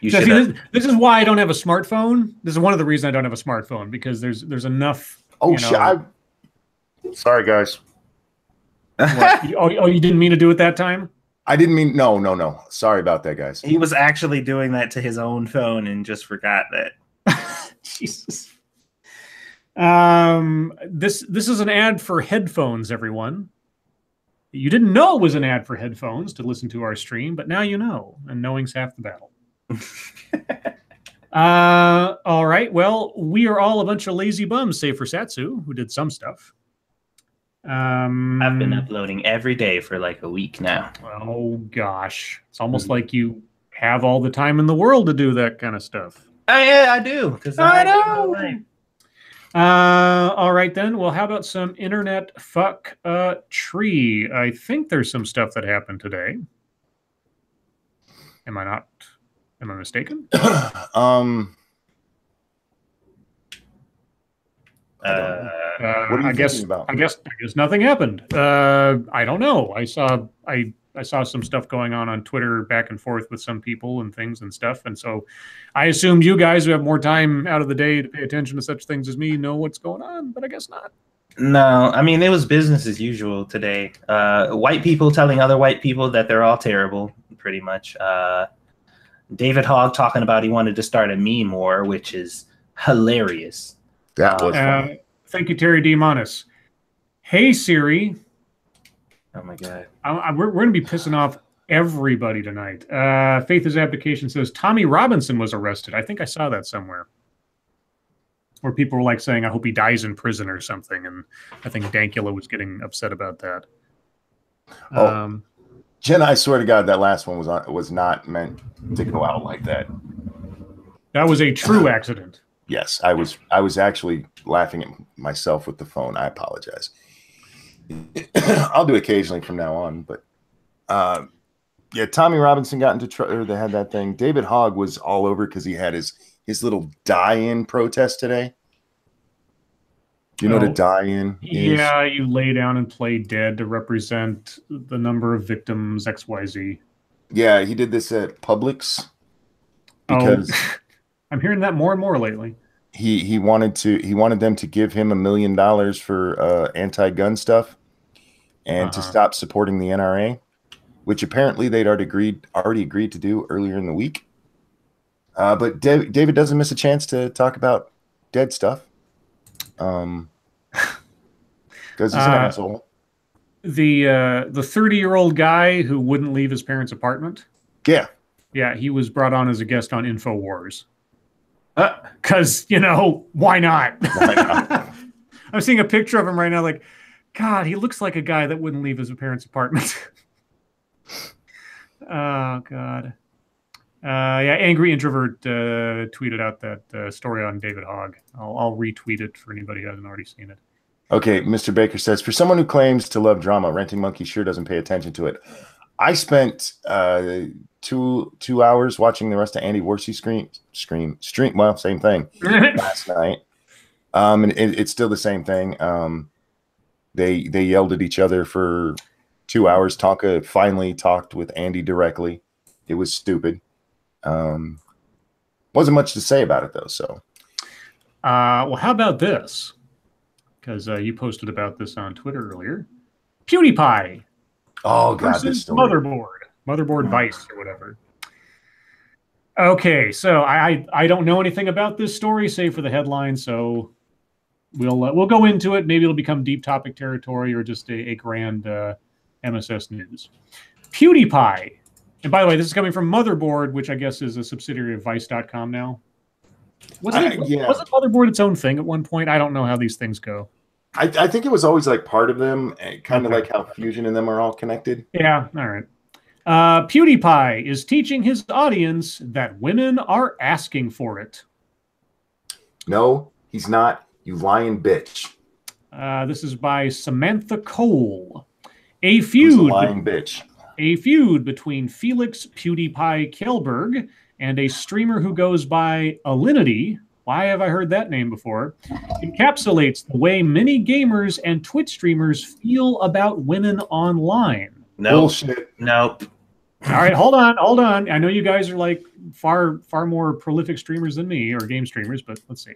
This is why I don't have a smartphone. This is one of the reasons I don't have a smartphone, because there's enough. Oh, shit. Sorry, guys. You didn't mean to do it that time? I didn't mean. No. Sorry about that, guys. He was actually doing that to his own phone and just forgot that. Jesus. This is an ad for headphones, everyone. You didn't know it was an ad for headphones to listen to our stream, but now you know, and knowing's half the battle. All right. Well, we are all a bunch of lazy bums, save for Satsu, who did some stuff. I've been uploading every day for like a week now. Oh gosh, it's almost like you have all the time in the world to do that kind of stuff. Yeah, I do. Because I know. All right then. Well, how about some internet fuck tree? I think there's some stuff that happened today. Am I mistaken? What are you thinking about? I guess nothing happened. I don't know. I saw some stuff going on Twitter back and forth with some people and things and stuff, and so I assumed you guys who have more time out of the day to pay attention to such things as me know what's going on, but I guess not. No, I mean, it was business as usual today. White people telling other white people that they're all terrible, pretty much. David Hogg talking about he wanted to start a meme war, which is hilarious. That was funny. Thank you, Terry D. Monis. Hey, Siri. Oh, my God. We're going to be pissing off everybody tonight. Faith's application says Tommy Robinson was arrested. I think I saw that somewhere. Where people were like saying, I hope he dies in prison or something. And I think Dankula was getting upset about that. Jen, I swear to God, that last one was not meant to go out like that. That was a true accident. Yes, I was actually laughing at myself with the phone. I apologize. I'll do it occasionally from now on, but yeah, Tommy Robinson got into trouble. They had that thing. David Hogg was all over because he had his little die-in protest today. Do you know what a die-in is? Yeah, you lay down and play dead to represent the number of victims, XYZ. Yeah, he did this at Publix because I'm hearing that more and more lately. He wanted them to give him $1 million for anti-gun stuff and to stop supporting the NRA, which apparently they'd already agreed to do earlier in the week. But David doesn't miss a chance to talk about dead stuff. Because he's an asshole. The 30-year-old guy who wouldn't leave his parents' apartment. Yeah. Yeah, he was brought on as a guest on InfoWars. Because, why not? Why not? I'm seeing a picture of him right now, like, God, he looks like a guy that wouldn't leave his parents' apartment. Oh, God. Yeah, Angry Introvert tweeted out that story on David Hogg. I'll retweet it for anybody who hasn't already seen it. Okay, Mr. Baker says, for someone who claims to love drama, Renting Monkey sure doesn't pay attention to it. I spent 2 hours watching the rest of Andy Worsey stream. Well, same thing last night. And it's still the same thing. They yelled at each other for 2 hours. Tonka finally talked with Andy directly. It was stupid. Wasn't much to say about it though. So, well, how about this? Because you posted about this on Twitter earlier. PewDiePie. Oh God, this story. Motherboard Vice or whatever. Okay, so I don't know anything about this story save for the headline, so we'll go into it. Maybe it'll become deep topic territory or just a grand MSS news. PewDiePie, and by the way, this is coming from Motherboard, which I guess is a subsidiary of Vice.com now. Wasn't Motherboard its own thing at one point? I don't know how these things go. I think it was always like part of them, kind of like how Fusion and them are all connected. Yeah, all right. PewDiePie is teaching his audience that women are asking for it. No, he's not. You lying bitch. This is by Samantha Cole. A Who's a feud lying bitch. A feud between Felix PewDiePie Kjellberg and a streamer who goes by Alinity, why have I heard that name before, encapsulates the way many gamers and Twitch streamers feel about women online. Nope. Bullshit. Nope. All right, hold on. I know you guys are like far more prolific streamers than me, or game streamers, but let's see.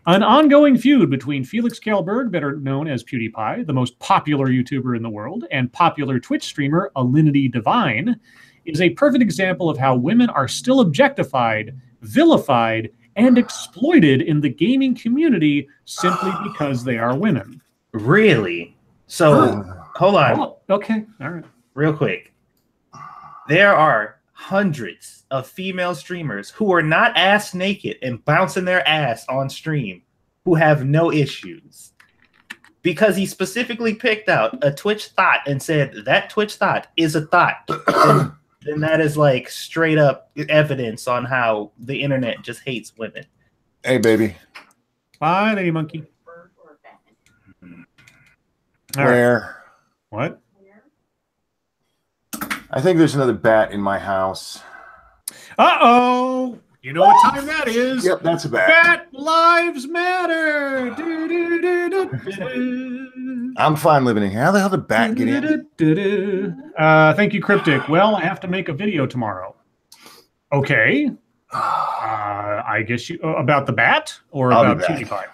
An ongoing feud between Felix Kjellberg, better known as PewDiePie, the most popular YouTuber in the world, and popular Twitch streamer Alinity Divine, is a perfect example of how women are still objectified, vilified, and exploited in the gaming community simply because they are women. Really? So, hold on. Oh, okay, all right. Real quick. There are hundreds of female streamers who are not ass naked and bouncing their ass on stream who have no issues. Because he specifically picked out a Twitch thought and said that Twitch thought is a thought. Then that is like straight up evidence on how the internet just hates women. Hey, baby. Bye, Lady Monkey. Where? What? I think there's another bat in my house. Uh-oh! You know what time that is. Yep, that's a bat. Bat lives matter. I'm fine living in here. How the hell did bat get in? Thank you, Cryptic. Well, I have to make a video tomorrow. Okay. I guess you about the bat or I'll about PewDiePie?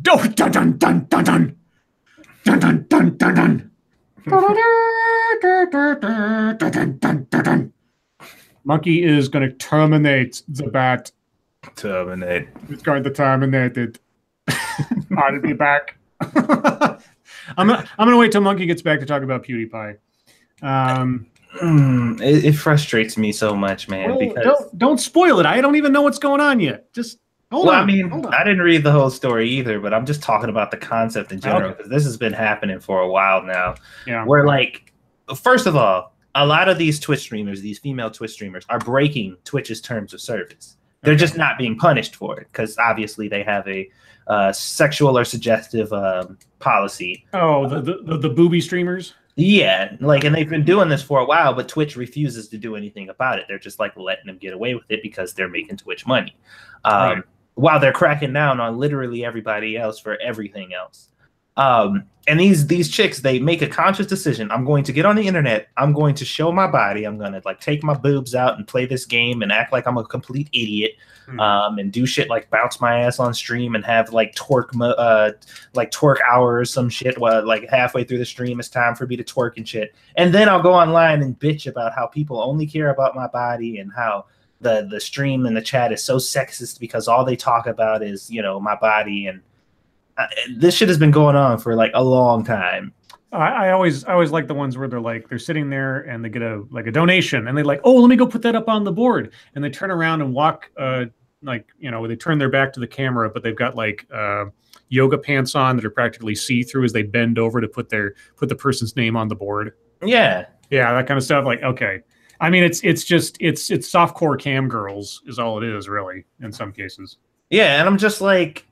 Dun dun dun dun dun dun dun dun dun dun. Monkey is going to terminate the bat. Terminate. It's going to terminate it. I'll be back. I'm gonna wait till Monkey gets back to talk about PewDiePie. It frustrates me so much, man. Well, because don't spoil it. I don't even know what's going on yet. Just hold on. I mean, I didn't read the whole story either, but I'm just talking about the concept in general because this has been happening for a while now. Yeah. Where like, first of all, a lot of these Twitch streamers, these female Twitch streamers, are breaking Twitch's terms of service. They're just not being punished for it because obviously they have a sexual or suggestive policy. Oh, the booby streamers? Yeah, like, and they've been doing this for a while, but Twitch refuses to do anything about it. They're just like letting them get away with it because they're making Twitch money. Right. While they're cracking down on literally everybody else for everything else. And these chicks, they make a conscious decision. I'm going to get on the internet. I'm going to show my body. I'm going to like take my boobs out and play this game and act like I'm a complete idiot. And do shit like bounce my ass on stream and have like twerk hours, some shit. Like halfway through the stream, it's time for me to twerk and shit. And then I'll go online and bitch about how people only care about my body and how the stream and the chat is so sexist because all they talk about is, you know, my body. And this shit has been going on for like a long time. I always like the ones where they're sitting there and they get a donation and they like, oh, let me go put that up on the board, and they turn around and walk like, you know, they turn their back to the camera, but they've got like yoga pants on that are practically see-through as they bend over to put the person's name on the board. Yeah, that kind of stuff. Like, okay, I mean, it's softcore cam girls is all it is, really, in some cases. Yeah, and I'm just like,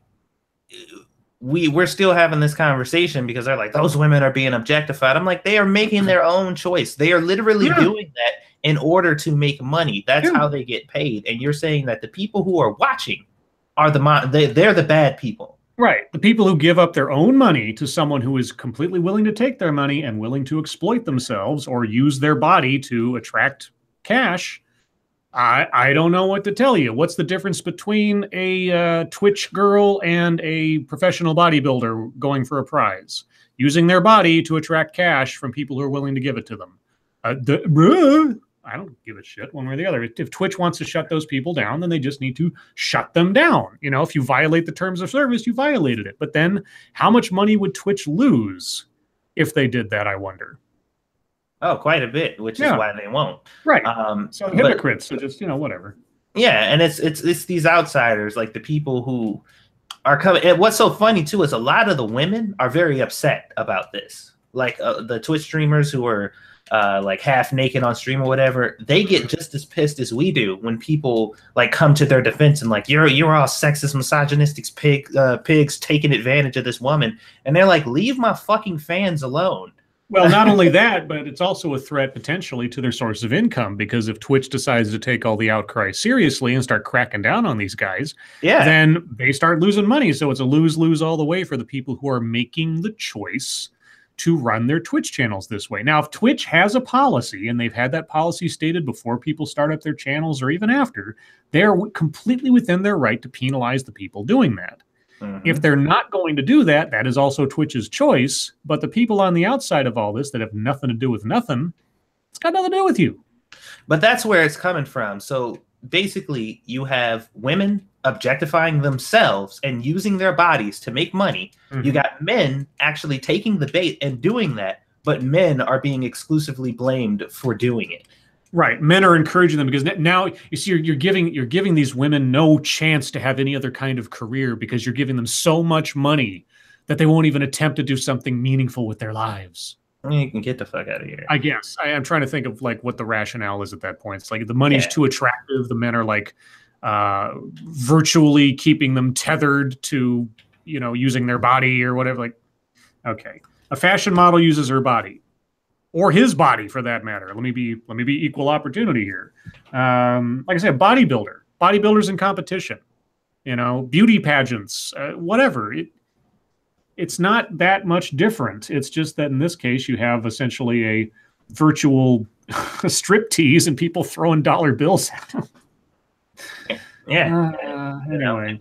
we're still having this conversation because they're like, those women are being objectified. I'm like, they are making their own choice. They are literally doing that in order to make money. That's how they get paid. And you're saying that the people who are watching are they're the bad people. Right. The people who give up their own money to someone who is completely willing to take their money and willing to exploit themselves or use their body to attract cash. I don't know what to tell you. What's the difference between a Twitch girl and a professional bodybuilder going for a prize? Using their body to attract cash from people who are willing to give it to them. I don't give a shit one way or the other. If Twitch wants to shut those people down, then they just need to shut them down. You know, if you violate the terms of service, you violated it. But then how much money would Twitch lose if they did that, I wonder? Oh, quite a bit, which is why they won't. Right. So hypocrites, so just, you know, whatever. Yeah, and it's these outsiders, like the people who are coming. And what's so funny too is a lot of the women are very upset about this. Like the Twitch streamers who are like half naked on stream or whatever, they get just as pissed as we do when people like come to their defense and like, you're all sexist, misogynistic pigs taking advantage of this woman, and they're like, leave my fucking fans alone. Well, not only that, but it's also a threat potentially to their source of income, because if Twitch decides to take all the outcry seriously and start cracking down on these guys, then they start losing money. So it's a lose-lose all the way for the people who are making the choice to run their Twitch channels this way. Now, if Twitch has a policy, and they've had that policy stated before people start up their channels or even after, they're completely within their right to penalize the people doing that. If they're not going to do that, that is also Twitch's choice. But the people on the outside of all this that have nothing to do with nothing, it's got nothing to do with you. But that's where it's coming from. So basically, you have women objectifying themselves and using their bodies to make money. You got men actually taking the bait and doing that, but men are being exclusively blamed for doing it. Right. Men are encouraging them because now you see you're giving these women no chance to have any other kind of career because you're giving them so much money that they won't even attempt to do something meaningful with their lives. You can get the fuck out of here. I guess. I'm trying to think of like what the rationale is at that point. It's like the money's too attractive. The men are like virtually keeping them tethered to, you know, using their body or whatever. Like, okay. A fashion model uses her body. Or his body, for that matter. Let me be equal opportunity here. Like I said, bodybuilders in competition, you know, beauty pageants, whatever. It's not that much different. It's just that in this case, you have essentially a virtual strip tease and people throwing dollar bills at them. Anyway.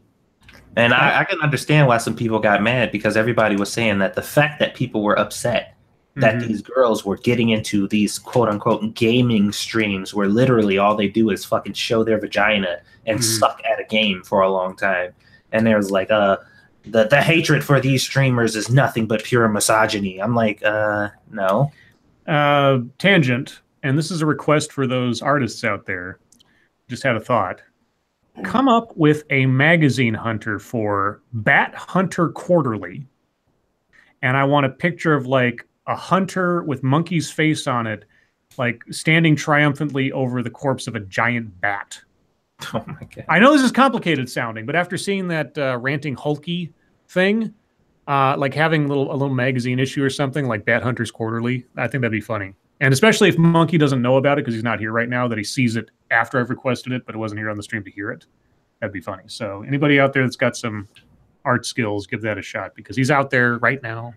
And I can understand why some people got mad, because everybody was saying that the fact that people were upset that these girls were getting into these quote unquote gaming streams where literally all they do is fucking show their vagina and suck at a game for a long time. And there's like the hatred for these streamers is nothing but pure misogyny. I'm like, no. Tangent, and this is a request for those artists out there. Just had a thought. Come up with a magazine hunter for Bat Hunter Quarterly. And I want a picture of like a hunter with monkey's face on it, like standing triumphantly over the corpse of a giant bat. Oh my God. I know this is complicated sounding, but after seeing that ranting Hulky thing, like having a little magazine issue or something like Bat Hunters Quarterly, I think that'd be funny. And especially if Monkey doesn't know about it because he's not here right now, that he sees it after I've requested it, but it wasn't here on the stream to hear it. That'd be funny. So anybody out there that's got some art skills, give that a shot, because he's out there right now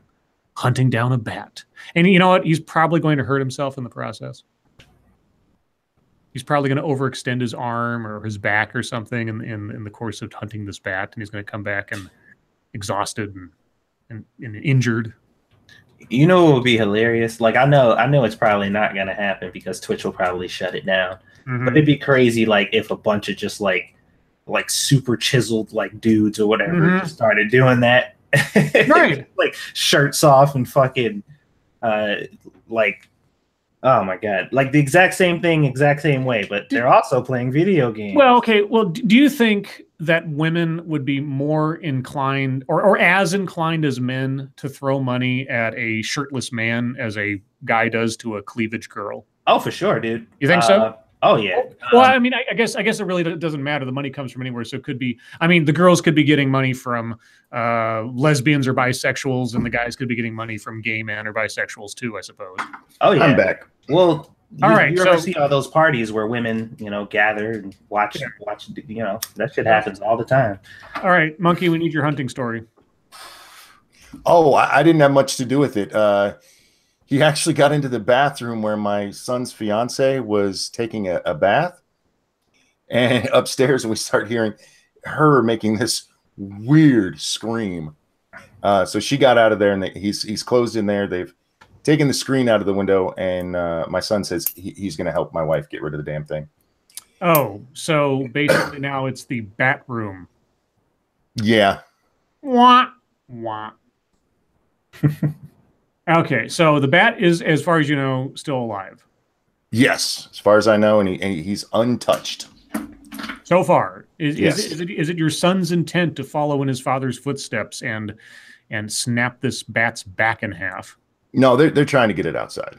hunting down a bat. And you know what? He's probably going to hurt himself in the process. He's probably going to overextend his arm or his back or something in the course of hunting this bat, and he's going to come back and exhausted and injured. You know what would be hilarious? Like I know it's probably not gonna happen because Twitch will probably shut it down. But it'd be crazy like if a bunch of just like super chiseled like dudes or whatever just started doing that. Right. Like shirts off and fucking like oh my god. Like the exact same thing, exact same way, but they're also playing video games. Well, okay. Well, do you think that women would be more inclined or as inclined as men to throw money at a shirtless man as a guy does to a cleavage girl? Oh, for sure, dude. You think so? Oh yeah. Well, I mean, I guess it really doesn't matter. The money comes from anywhere, so it could be. I mean, the girls could be getting money from lesbians or bisexuals, and the guys could be getting money from gay men or bisexuals too, I suppose. Oh yeah. I'm back. Well, all right. You ever see all those parties where women, gather and watch, that shit happens all the time. All right, Monkey, we need your hunting story. Oh, I didn't have much to do with it. He actually got into the bathroom where my son's fiance was taking a bath, and upstairs, and we start hearing her making this weird scream. So she got out of there, and he's closed in there. They've taken the screen out of the window, and my son says he's going to help my wife get rid of the damn thing. Oh, so basically now it's the bat room. Yeah. Wah, wah. Okay, so the bat is, as far as you know, still alive. Yes, as far as I know, and he's untouched. So far, is Yes. is it your son's intent to follow in his father's footsteps and snap this bat's back in half? No, they're trying to get it outside.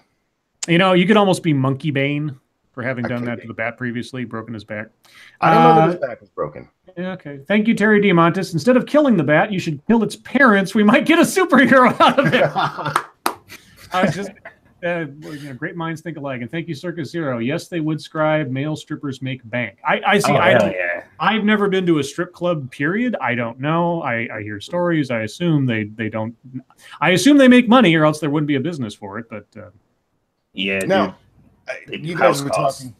You know, you could almost be Monkey Bane for having done that to the bat previously, broken his back. I don't know that his back was broken. Okay, thank you, Terry Diamantis. Instead of killing the bat, you should kill its parents. We might get a superhero out of it. I was just, great minds think alike. And thank you, Circus Zero. Yes, they would Scribe. Male strippers make bank. I see. Yeah. I've never been to a strip club, period. I don't know. I hear stories. I assume they don't. I assume they make money, or else there wouldn't be a business for it. But yeah. Now, dude. you guys were talking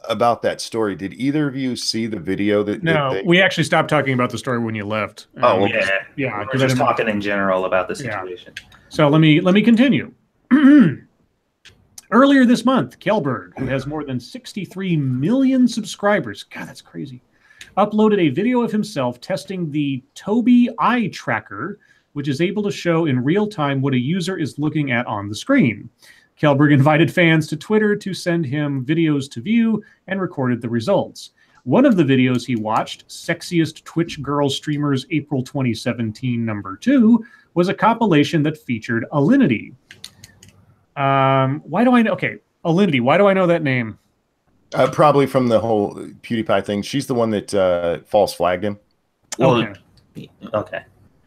about that story. Did either of you see the video that? No, we actually stopped talking about the story when you left. Oh, yeah. We're just talking in general about the situation. Yeah. So let me continue. Earlier this month, Kjellberg, who has more than 63 million subscribers, God, that's crazy, uploaded a video of himself testing the Tobii eye tracker, which is able to show in real time what a user is looking at on the screen. Kjellberg invited fans to Twitter to send him videos to view and recorded the results. One of the videos he watched, Sexiest Twitch Girl Streamers April 2017 #2, was a compilation that featured Alinity. Why do I know? Okay, Alinity. Why do I know that name? Probably from the whole PewDiePie thing. She's the one that false flagged him. Okay.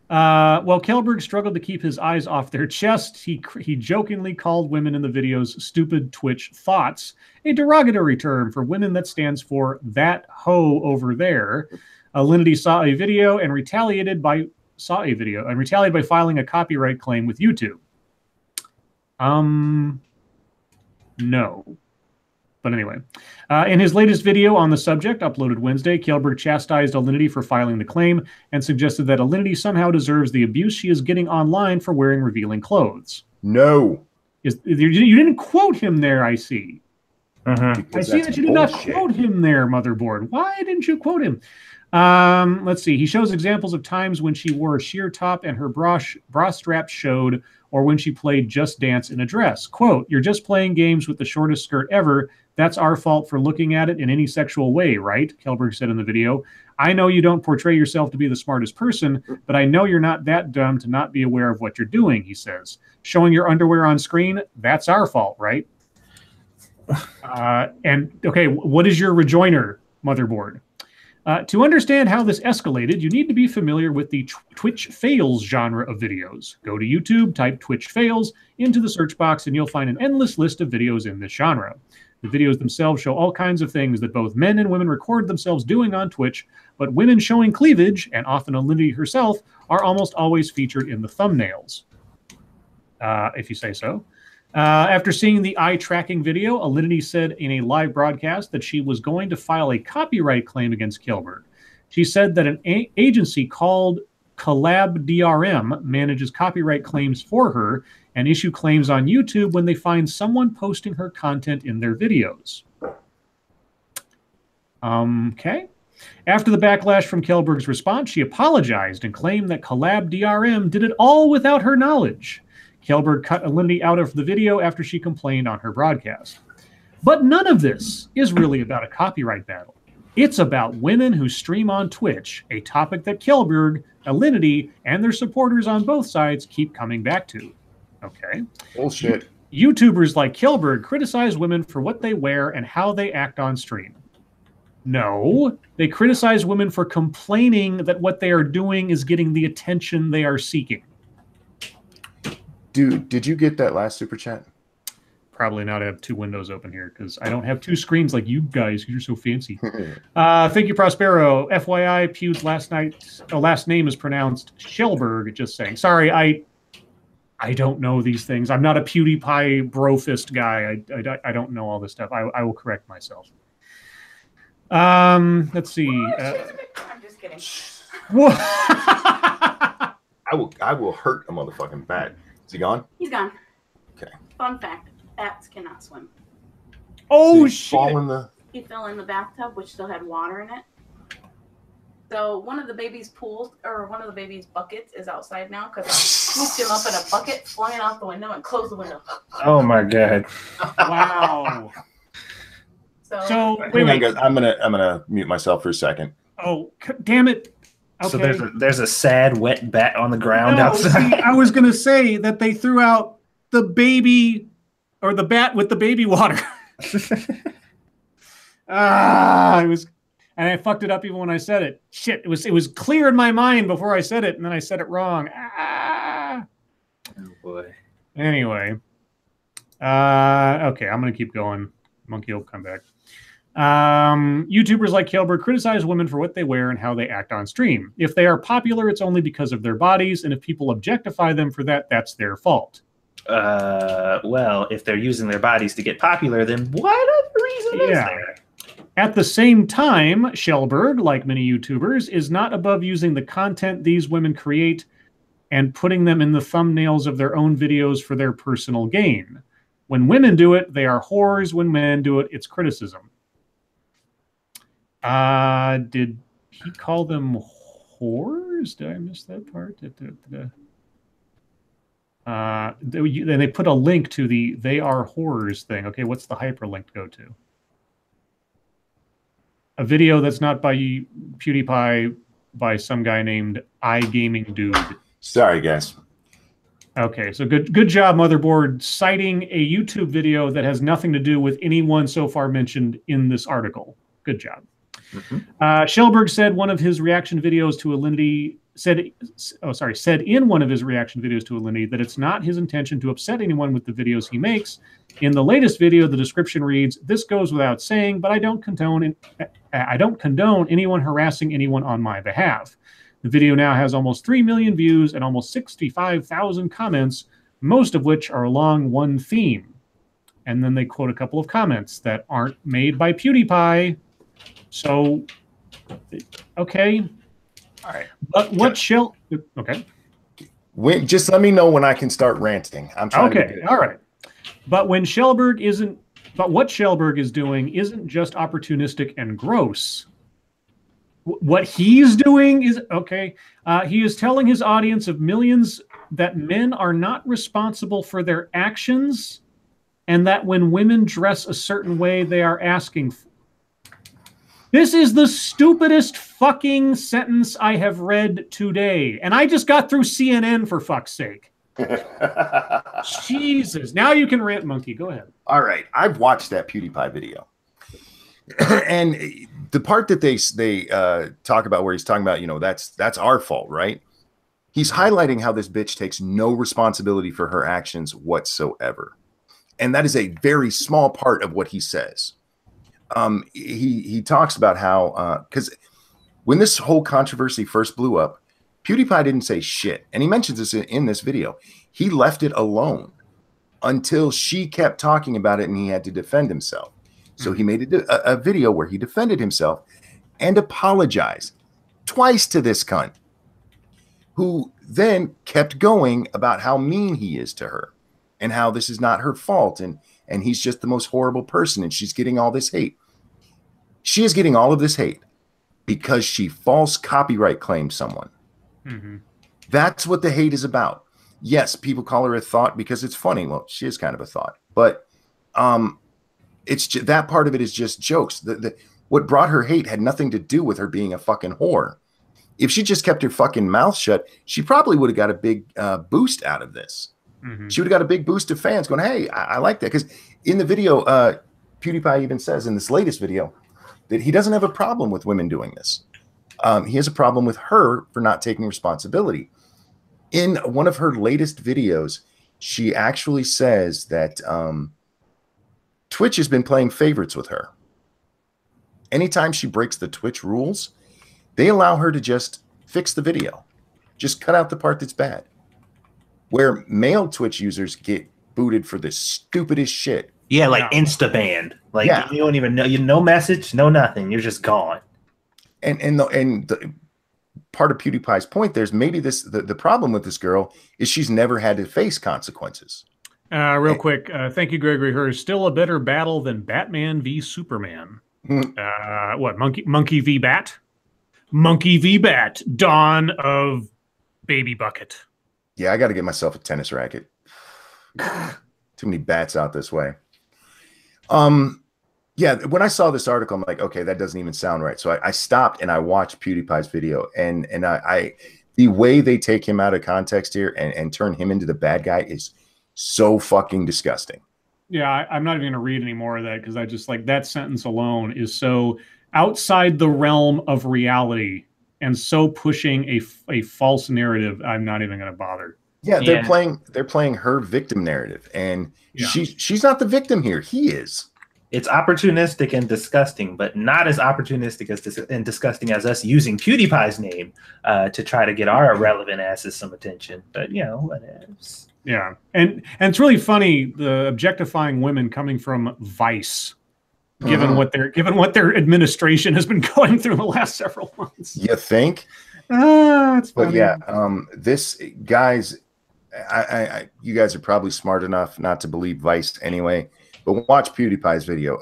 Well, Kjellberg struggled to keep his eyes off their chest. He jokingly called women in the videos stupid Twitch thoughts, a derogatory term for women that stands for that hoe over there. Alinity saw a video and retaliated by filing a copyright claim with YouTube. No. But anyway, in his latest video on the subject, uploaded Wednesday, Kjellberg chastised Alinity for filing the claim and suggested that Alinity somehow deserves the abuse she is getting online for wearing revealing clothes. No. You didn't quote him there, I see. Mm-hmm. I see that you did not quote him there, Motherboard. Why didn't you quote him? Let's see. He shows examples of times when she wore a sheer top and her bra strap showed, or when she played Just Dance in a dress. Quote, "You're just playing games with the shortest skirt ever. That's our fault for looking at it in any sexual way, right?" Kjellberg said in the video. "I know you don't portray yourself to be the smartest person, but I know you're not that dumb to not be aware of what you're doing," he says. "Showing your underwear on screen, that's our fault, right?" And, okay, what is your rejoinder, Motherboard? To understand how this escalated, you need to be familiar with the Twitch fails genre of videos. Go to YouTube, type Twitch fails into the search box, and you'll find an endless list of videos in this genre. The videos themselves show all kinds of things that both men and women record themselves doing on Twitch, but women showing cleavage, and often Alinity herself, are almost always featured in the thumbnails. If you say so. After seeing the eye tracking video, Alinity said in a live broadcast that she was going to file a copyright claim against Kjellberg. She said that an agency called Collab DRM manages copyright claims for her and issue claims on YouTube when they find someone posting her content in their videos. Okay. After the backlash from Kjellberg's response, she apologized and claimed that Collab DRM did it all without her knowledge. Kjellberg cut Alinity out of the video after she complained on her broadcast. But none of this is really about a copyright battle. It's about women who stream on Twitch, a topic that Kjellberg, Alinity, and their supporters on both sides keep coming back to. Okay. Bullshit. YouTubers like Kjellberg criticize women for what they wear and how they act on stream. No, they criticize women for complaining that what they are doing is getting the attention they are seeking. Dude, did you get that last super chat? Probably not. I have two windows open here because I don't have two screens like you guys. You're so fancy. Thank you, Prospero. FYI, Pew's last name is pronounced Kjellberg. Just saying. Sorry, I don't know these things. I'm not a PewDiePie brofist guy. I don't know all this stuff. I will correct myself. Let's see. I'm just kidding. I will hurt a motherfucking bat. Is he gone? He's gone. Okay. Fun fact: bats cannot swim. Oh shit! He fell in the bathtub, which still had water in it. So one of the baby's pools, or one of the baby's buckets, is outside now because I scooped him up in a bucket, flung it out the window, and closed the window. Oh my god! Wow. So wait, guys. I'm gonna mute myself for a second. Oh, damn it! Okay. So there's a sad wet bat on the ground outside. See, I was gonna say that they threw out the baby or the bat with the baby water. I was, and I fucked it up even when I said it. Shit! It was clear in my mind before I said it, and then I said it wrong. Oh boy. Anyway, okay, I'm gonna keep going. Monkey will come back. YouTubers like Kjellberg criticize women for what they wear and how they act on stream. If they are popular, it's only because of their bodies, and if people objectify them for that, that's their fault. Well, if they're using their bodies to get popular, then what other reason is there? At the same time, Kjellberg, like many YouTubers, is not above using the content these women create and putting them in the thumbnails of their own videos for their personal gain. When women do it, they are whores. When men do it, it's criticism. Did he call them whores? Did I miss that part? Then they put a link to the "they are whores" thing. Okay, what's the hyperlink go to? A video that's not by PewDiePie, by some guy named iGaming Dude. Sorry, guys. Okay, so good job, Motherboard, citing a YouTube video that has nothing to do with anyone so far mentioned in this article. Good job. Kjellberg said one of his reaction videos to Alinity said in one of his reaction videos to Alinity that it's not his intention to upset anyone with the videos he makes. In the latest video, the description reads, "This goes without saying, but I don't condone anyone harassing anyone on my behalf." The video now has almost 3 million views and almost 65,000 comments, most of which are along one theme. And then they quote a couple of comments that aren't made by PewDiePie. So, okay. All right. But what shall... Okay. Just let me know when I can start ranting. I'm trying to... Okay, all right. But when Kjellberg isn't... But what Kjellberg is doing isn't just opportunistic and gross. What he's doing is... Okay. He is telling his audience of millions that men are not responsible for their actions and that when women dress a certain way, they are asking for... This is the stupidest fucking sentence I have read today. And I just got through CNN, for fuck's sake. Jesus. Now you can rant, Monkey. Go ahead. All right. I've watched that PewDiePie video. And the part that they talk about where he's talking about, you know, that's our fault, right? He's highlighting how this bitch takes no responsibility for her actions whatsoever. And that is a very small part of what he says. He talks about how, because when this whole controversy first blew up, PewDiePie didn't say shit. And he mentions this in this video. He left it alone until she kept talking about it and he had to defend himself. So he made a video where he defended himself and apologized twice to this cunt who then kept going about how mean he is to her and how this is not her fault. And he's just the most horrible person. And she's getting all this hate. She is getting all of this hate because she false copyright claimed someone. Mm-hmm. That's what the hate is about. Yes, people call her a thought because it's funny. Well, she is kind of a thought, but it's that part of it is just jokes. What brought her hate had nothing to do with her being a fucking whore. If she just kept her fucking mouth shut, she probably would have got a big boost out of this. Mm-hmm. She would have got a big boost of fans going, hey, I like that. Because in the video, PewDiePie even says in this latest video that he doesn't have a problem with women doing this. He has a problem with her for not taking responsibility. In one of her latest videos, she actually says that Twitch has been playing favorites with her. Anytime she breaks the Twitch rules, they allow her to just fix the video. Just cut out the part that's bad. Where male Twitch users get booted for the stupidest shit. Yeah, like insta banned. Like you don't even know, no message, no nothing. You're just gone. And the part of PewDiePie's point there's maybe the problem with this girl is she's never had to face consequences. Real quick, thank you, Gregory Hers. Still a better battle than Batman v Superman. What, Monkey v Bat? Monkey v Bat, Dawn of Baby Bucket. Yeah, I got to get myself a tennis racket. Too many bats out this way. Yeah, when I saw this article, I'm like, okay, that doesn't even sound right. So I stopped and I watched PewDiePie's video, and I the way they take him out of context here and turn him into the bad guy is so fucking disgusting. Yeah, I'm not even going to read any more of that because I just like that sentence alone is so outside the realm of reality and so pushing a false narrative. I'm not even going to bother. Yeah, they're playing her victim narrative, and she's not the victim here. He is. It's opportunistic and disgusting, but not as opportunistic and disgusting as us using PewDiePie's name to try to get our irrelevant asses some attention. But you know, whatever. Yeah, and it's really funny the objectifying women coming from Vice, given what their administration has been going through the last several months. You think? It's funny. But yeah, this guys, you guys are probably smart enough not to believe Vice anyway. But watch PewDiePie's video.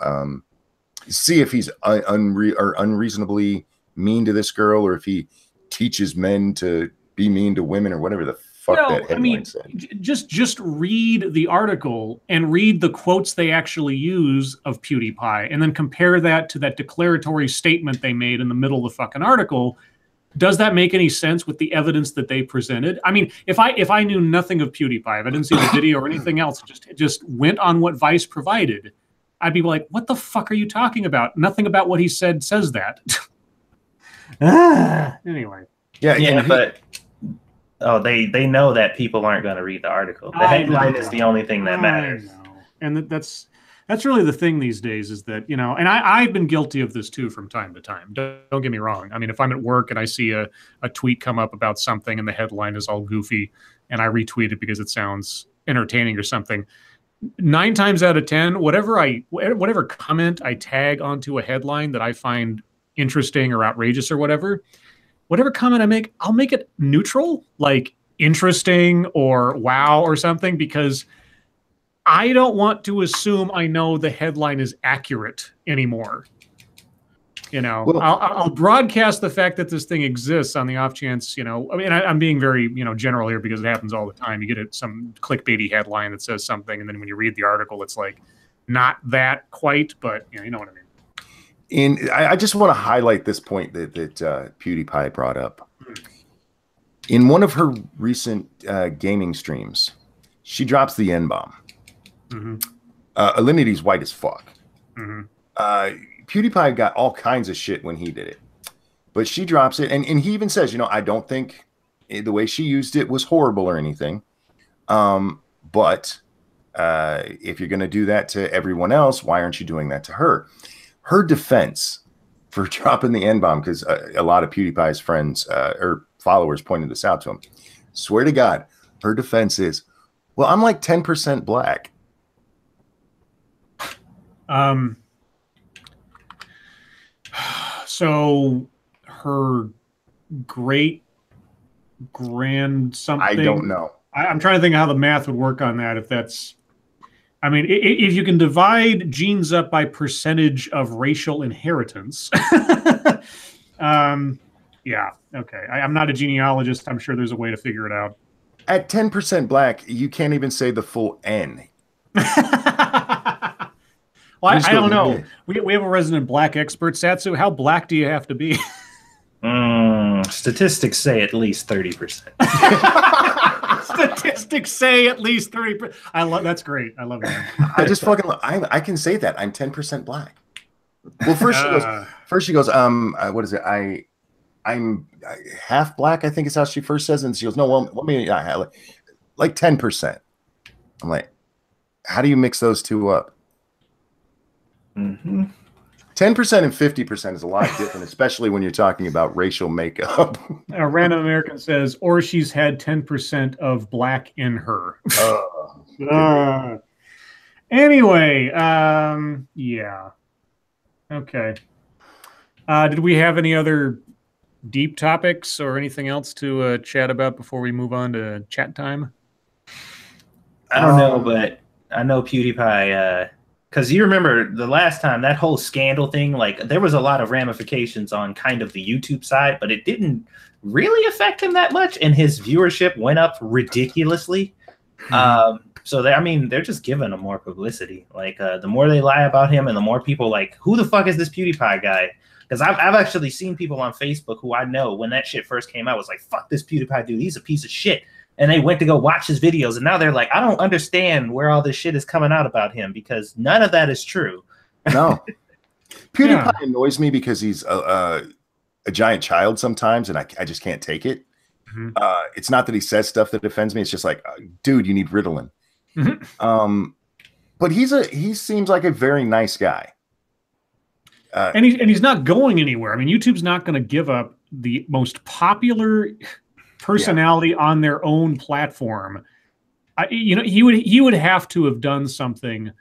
See if he's unreasonably mean to this girl, or if he teaches men to be mean to women, or whatever the fuck that headline said. Just read the article and read the quotes they actually use of PewDiePie, and then compare that to that declaratory statement they made in the middle of the fucking article. Does that make any sense with the evidence that they presented? I mean, if I knew nothing of PewDiePie, if I didn't see the video or anything else, just went on what Vice provided, I'd be like, what the fuck are you talking about? Nothing about what he said says that. Anyway. Yeah, but they know that people aren't going to read the article. The headline is the only thing that matters. And that's really the thing these days is that, you know, and I've been guilty of this too from time to time. Don't get me wrong. I mean, if I'm at work and I see a tweet come up about something and the headline is all goofy and I retweet it because it sounds entertaining or something, 9 times out of 10, whatever comment I tag onto a headline that I find interesting or outrageous or whatever comment I make, I'll make it neutral, like interesting or wow or something, because I don't want to assume I know the headline is accurate anymore. You know, well, I'll broadcast the fact that this thing exists on the off chance, you know, I mean, I'm being very, you know, general here because it happens all the time. You get some clickbaity headline that says something, and then when you read the article, it's like not that quite, but you know what I mean. And I just want to highlight this point that PewDiePie brought up. In one of her recent gaming streams, she drops the N-bomb. Alinity's white as fuck. PewDiePie got all kinds of shit when he did it, but she drops it, and he even says, you know, I don't think the way she used it was horrible or anything, but if you're going to do that to everyone else, why aren't you doing that to her? Her defense for dropping the N-bomb, because a lot of PewDiePie's friends or followers pointed this out to him, swear to God, her defense is, well, I'm like 10% black. So her great grand something. I don't know. I'm trying to think of how the math would work on that. If that's, I mean, if you can divide genes up by percentage of racial inheritance, yeah, okay. I'm not a genealogist. I'm sure there's a way to figure it out. At 10% black, you can't even say the full N. Well, I don't know. We have a resident black expert, Satsu. How black do you have to be? Statistics say at least 30%. Statistics say at least 30%. I love that's great. I love that. I just fucking I can say that I'm 10% black. Well, first she goes, what is it? I'm half black, I think is how she first says it. And she goes, no, well, let me like 10%. I'm like, how do you mix those two up? 10% and 50% is a lot different, especially when you're talking about racial makeup. A random American says, or she's had 10% of black in her. Anyway, yeah. Okay. Did we have any other deep topics or anything else to chat about before we move on to chat time? I don't know, but I know PewDiePie, because you remember the last time that whole scandal thing, like there was a lot of ramifications on kind of the YouTube side, but it didn't really affect him that much, and his viewership went up ridiculously. So I mean, they're just giving him more publicity. Like the more they lie about him, and the more people like, who the fuck is this PewDiePie guy? Because I've actually seen people on Facebook who I know when that shit first came out was like, fuck this PewDiePie dude, he's a piece of shit. And they went to go watch his videos, and now they're like, I don't understand where all this shit is coming out about him, because none of that is true. No. PewDiePie annoys me because he's a giant child sometimes, and I just can't take it. It's not that he says stuff that offends me. It's just like, dude, you need Ritalin. But he seems like a very nice guy. And he's not going anywhere. I mean, YouTube's not going to give up the most popular personality on their own platform. He would have to have done something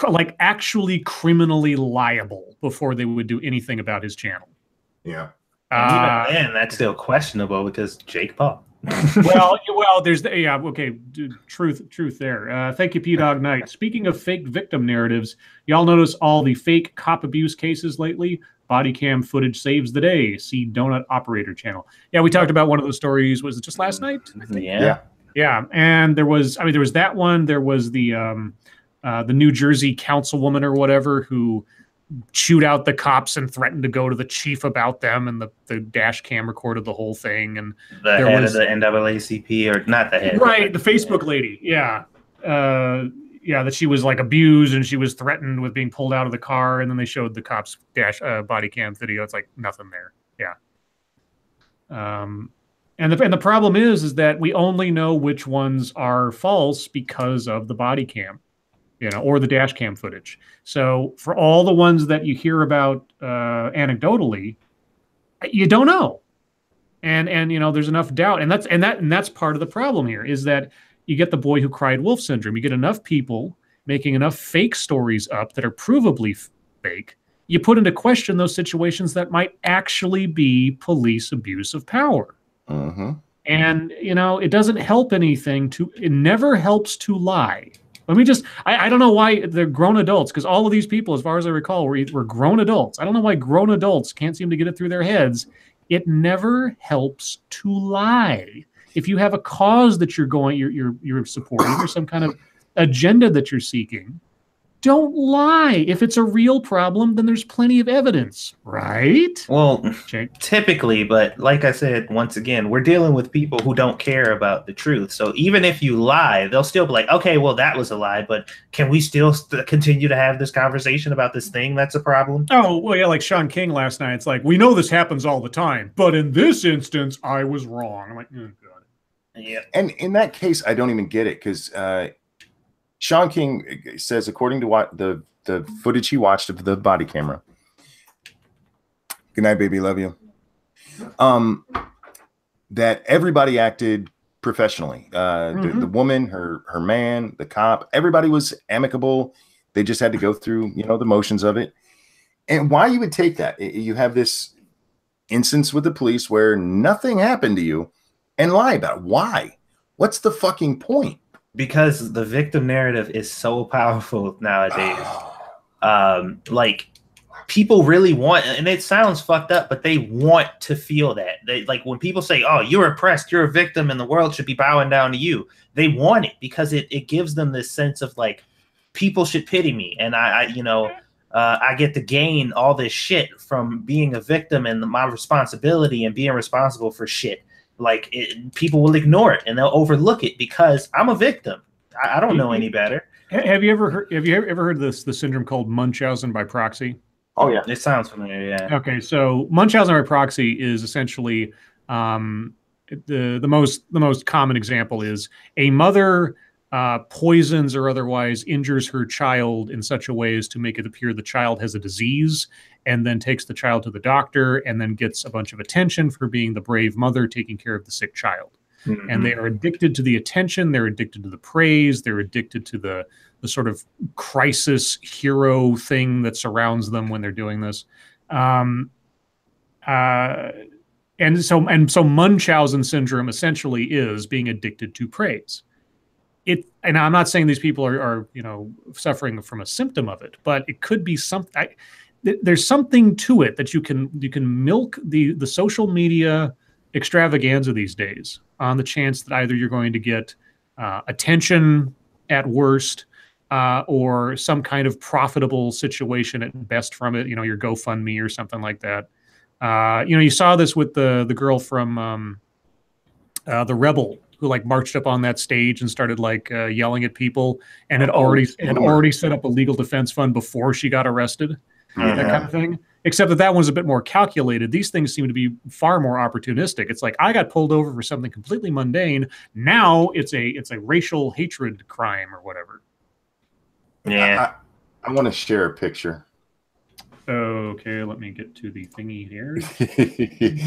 like actually criminally liable before they would do anything about his channel. Yeah. And even then, that's still questionable because Jake Paul. well, there's truth there. Thank you, P-Dog Knight. Speaking of fake victim narratives, y'all notice all the fake cop abuse cases lately? Body cam footage saves the day. See Donut Operator channel. Yeah, we talked about one of those stories. Was it just last night? I think? Yeah. And there was that one. There was the New Jersey councilwoman or whatever who chewed out the cops and threatened to go to the chief about them, and the dash cam recorded the whole thing. And the head of the NAACP, or not the head, right? The Facebook lady, that she was like abused and she was threatened with being pulled out of the car, and then they showed the cops body cam video. It's like nothing there. And the problem is that we only know which ones are false because of the body cam, or the dash cam footage. So for all the ones that you hear about anecdotally, you don't know. And there's enough doubt. And that's part of the problem here, is that you get the boy who cried wolf syndrome. You get enough people making enough fake stories up that are provably fake. You put into question those situations that might actually be police abuse of power. And, it doesn't help anything it never helps to lie. I don't know why they're grown adults, because all of these people, as far as I recall, were grown adults. I don't know why grown adults can't seem to get it through their heads. It never helps to lie. If you have a cause that you're supporting, or some kind of agenda that you're seeking, don't lie. If it's a real problem, then there's plenty of evidence, right? Well, typically, but like I said, once again, we're dealing with people who don't care about the truth. So even if you lie, they'll still be like, okay, well, that was a lie, but can we still continue to have this conversation about this thing that's a problem? Oh, well, yeah, like Sean King last night. It's like, we know this happens all the time, but in this instance, I was wrong. I'm like, oh, God. Yeah. And in that case, I don't even get it, because Sean King says, according to what the footage he watched of the body camera. Good night, baby. Love you. That everybody acted professionally. The woman, her man, the cop, everybody was amicable. They just had to go through, the motions of it. And why you would take that? You have this instance with the police where nothing happened to you, and lie about it. Why? What's the fucking point? Because the victim narrative is so powerful nowadays. Like, people really want, and it sounds fucked up, but they want to feel that. They, like, when people say, oh, you're oppressed, you're a victim, and the world should be bowing down to you, they want it because it gives them this sense of, like, people should pity me, and I get to gain all this shit from being a victim and my responsibility and being responsible for shit. Like, people will ignore it and they'll overlook it because I'm a victim. I don't know any better. Have you ever heard the syndrome called Munchausen by proxy? Oh yeah, it sounds familiar. Yeah. Okay, so Munchausen by proxy is essentially the most common example is a mother poisons or otherwise injures her child in such a way as to make it appear the child has a disease, and then takes the child to the doctor and then gets a bunch of attention for being the brave mother taking care of the sick child. Mm-hmm. And they are addicted to the attention, they're addicted to the praise, they're addicted to the sort of crisis hero thing that surrounds them when they're doing this. And so Munchausen syndrome essentially is being addicted to praise. And I'm not saying these people are suffering from a symptom of it, but it could be something. There's something to it that you can milk the social media extravaganza these days on the chance that either you're going to get attention at worst, or some kind of profitable situation at best from it. Your GoFundMe or something like that. You saw this with the girl from the Rebel, who like marched up on that stage and started like yelling at people, and had already set up a legal defense fund before she got arrested. That kind of thing. Except that one's a bit more calculated. These things seem to be far more opportunistic. It's like, I got pulled over for something completely mundane. Now it's a racial hatred crime or whatever. Yeah. I want to share a picture. Okay, let me get to the thingy here.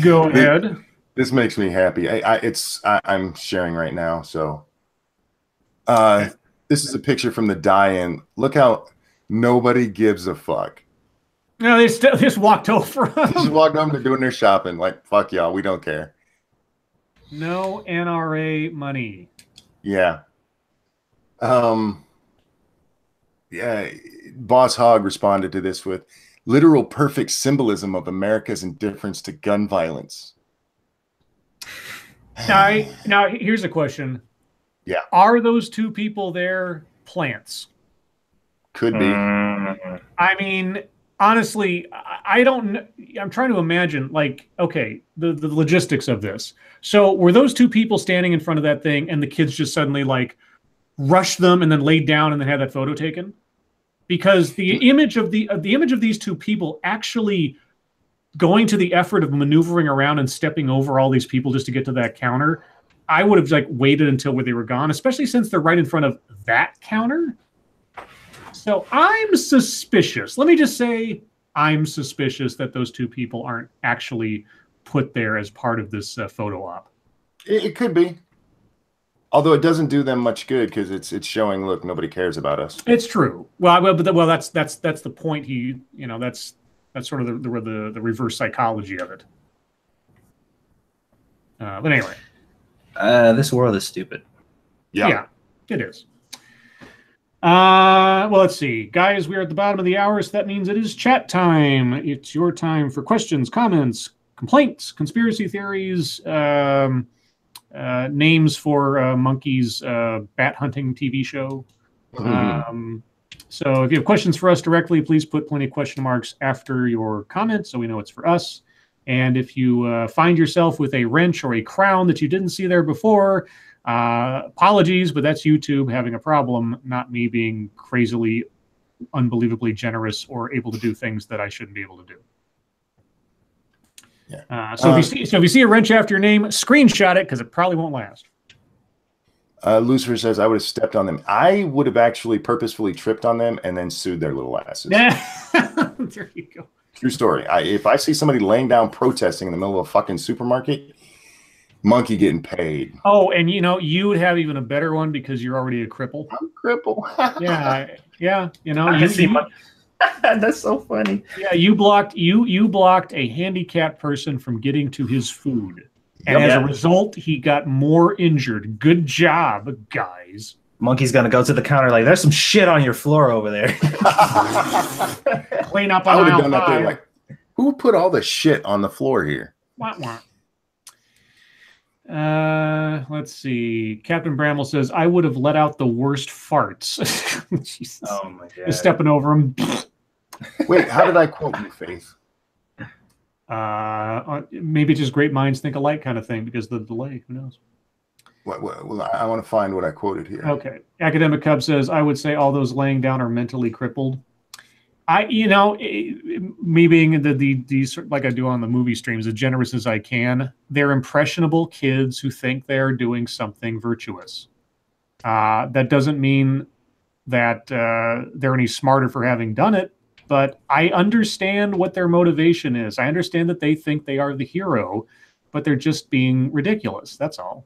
Go ahead. This makes me happy. I'm sharing right now. So this is a picture from the die-in. Look how nobody gives a fuck. No, they just walked over. They just walked over. They're doing their shopping. Like, fuck y'all. We don't care. No NRA money. Yeah. Yeah. Boss Hogg responded to this with literal perfect symbolism of America's indifference to gun violence. Now here's a question. Yeah. Are those two people there plants? Could be. I mean, honestly, I don't. I'm trying to imagine, like, okay, the logistics of this. So were those two people standing in front of that thing, and the kids just suddenly like rushed them and then laid down and then had that photo taken? Because the image of these two people actually going to the effort of maneuvering around and stepping over all these people just to get to that counter, I would have like waited until they were gone, especially since they're right in front of that counter. So I'm suspicious. Let me just say I'm suspicious that those two people aren't actually put there as part of this photo op. It could be. Although it doesn't do them much good because it's showing, look, nobody cares about us. It's true. Well, that's the point. That's sort of the reverse psychology of it. But anyway, this world is stupid. Yeah, it is. Well, let's see. Guys, we are at the bottom of the hour, so that means it is chat time. It's your time for questions, comments, complaints, conspiracy theories, names for Monkey's bat hunting TV show. So if you have questions for us directly, please put plenty of question marks after your comments so we know it's for us. And if you find yourself with a wrench or a crown that you didn't see there before, apologies, but that's YouTube having a problem, not me being crazily, unbelievably generous or able to do things that I shouldn't be able to do. Yeah. So if you see a wrench after your name, screenshot it because it probably won't last. Lucifer says, I would have stepped on them. I would have actually purposefully tripped on them and then sued their little asses. There you go. True story. If I see somebody laying down protesting in the middle of a fucking supermarket, monkey getting paid. Oh, and you would have even a better one because you're already a cripple. I'm a cripple. Yeah. I can see my... That's so funny. Yeah, you blocked a handicapped person from getting to his food. And as a result, he got more injured. Good job, guys. Monkey's gonna go to the counter like, there's some shit on your floor over there. Clean up I on would have aisle done that there. 5. Like, who put all the shit on the floor here? Wah, wah. Let's see. Captain Bramble says, I would have let out the worst farts. Jesus. Oh my god. Just stepping over him. Wait, how did I quote you, Faith? Maybe just great minds think alike kind of thing because of the delay. Who knows? Well, I want to find what I quoted here. Okay. Academic Cub says, I would say all those laying down are mentally crippled. Me being the like I do on the movie streams, as generous as I can, they're impressionable kids who think they're doing something virtuous. That doesn't mean that they're any smarter for having done it, but I understand what their motivation is. I understand that they think they are the hero, but they're just being ridiculous. That's all.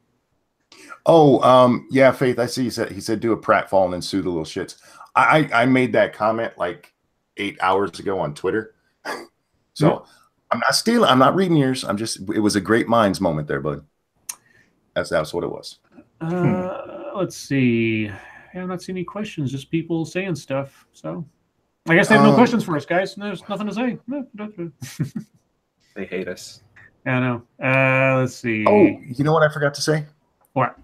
Oh, yeah, Faith, I see he said do a pratfall and then sue the little shits. I made that comment like 8 hours ago on Twitter. So yeah. I'm not stealing, I'm not reading yours. It was a great minds moment there, bud. That's what it was. Let's see. I have not seen any questions, just people saying stuff. So I guess they have no questions for us, guys. There's nothing to say. They hate us. I know. Let's see. Oh, you know what I forgot to say? What?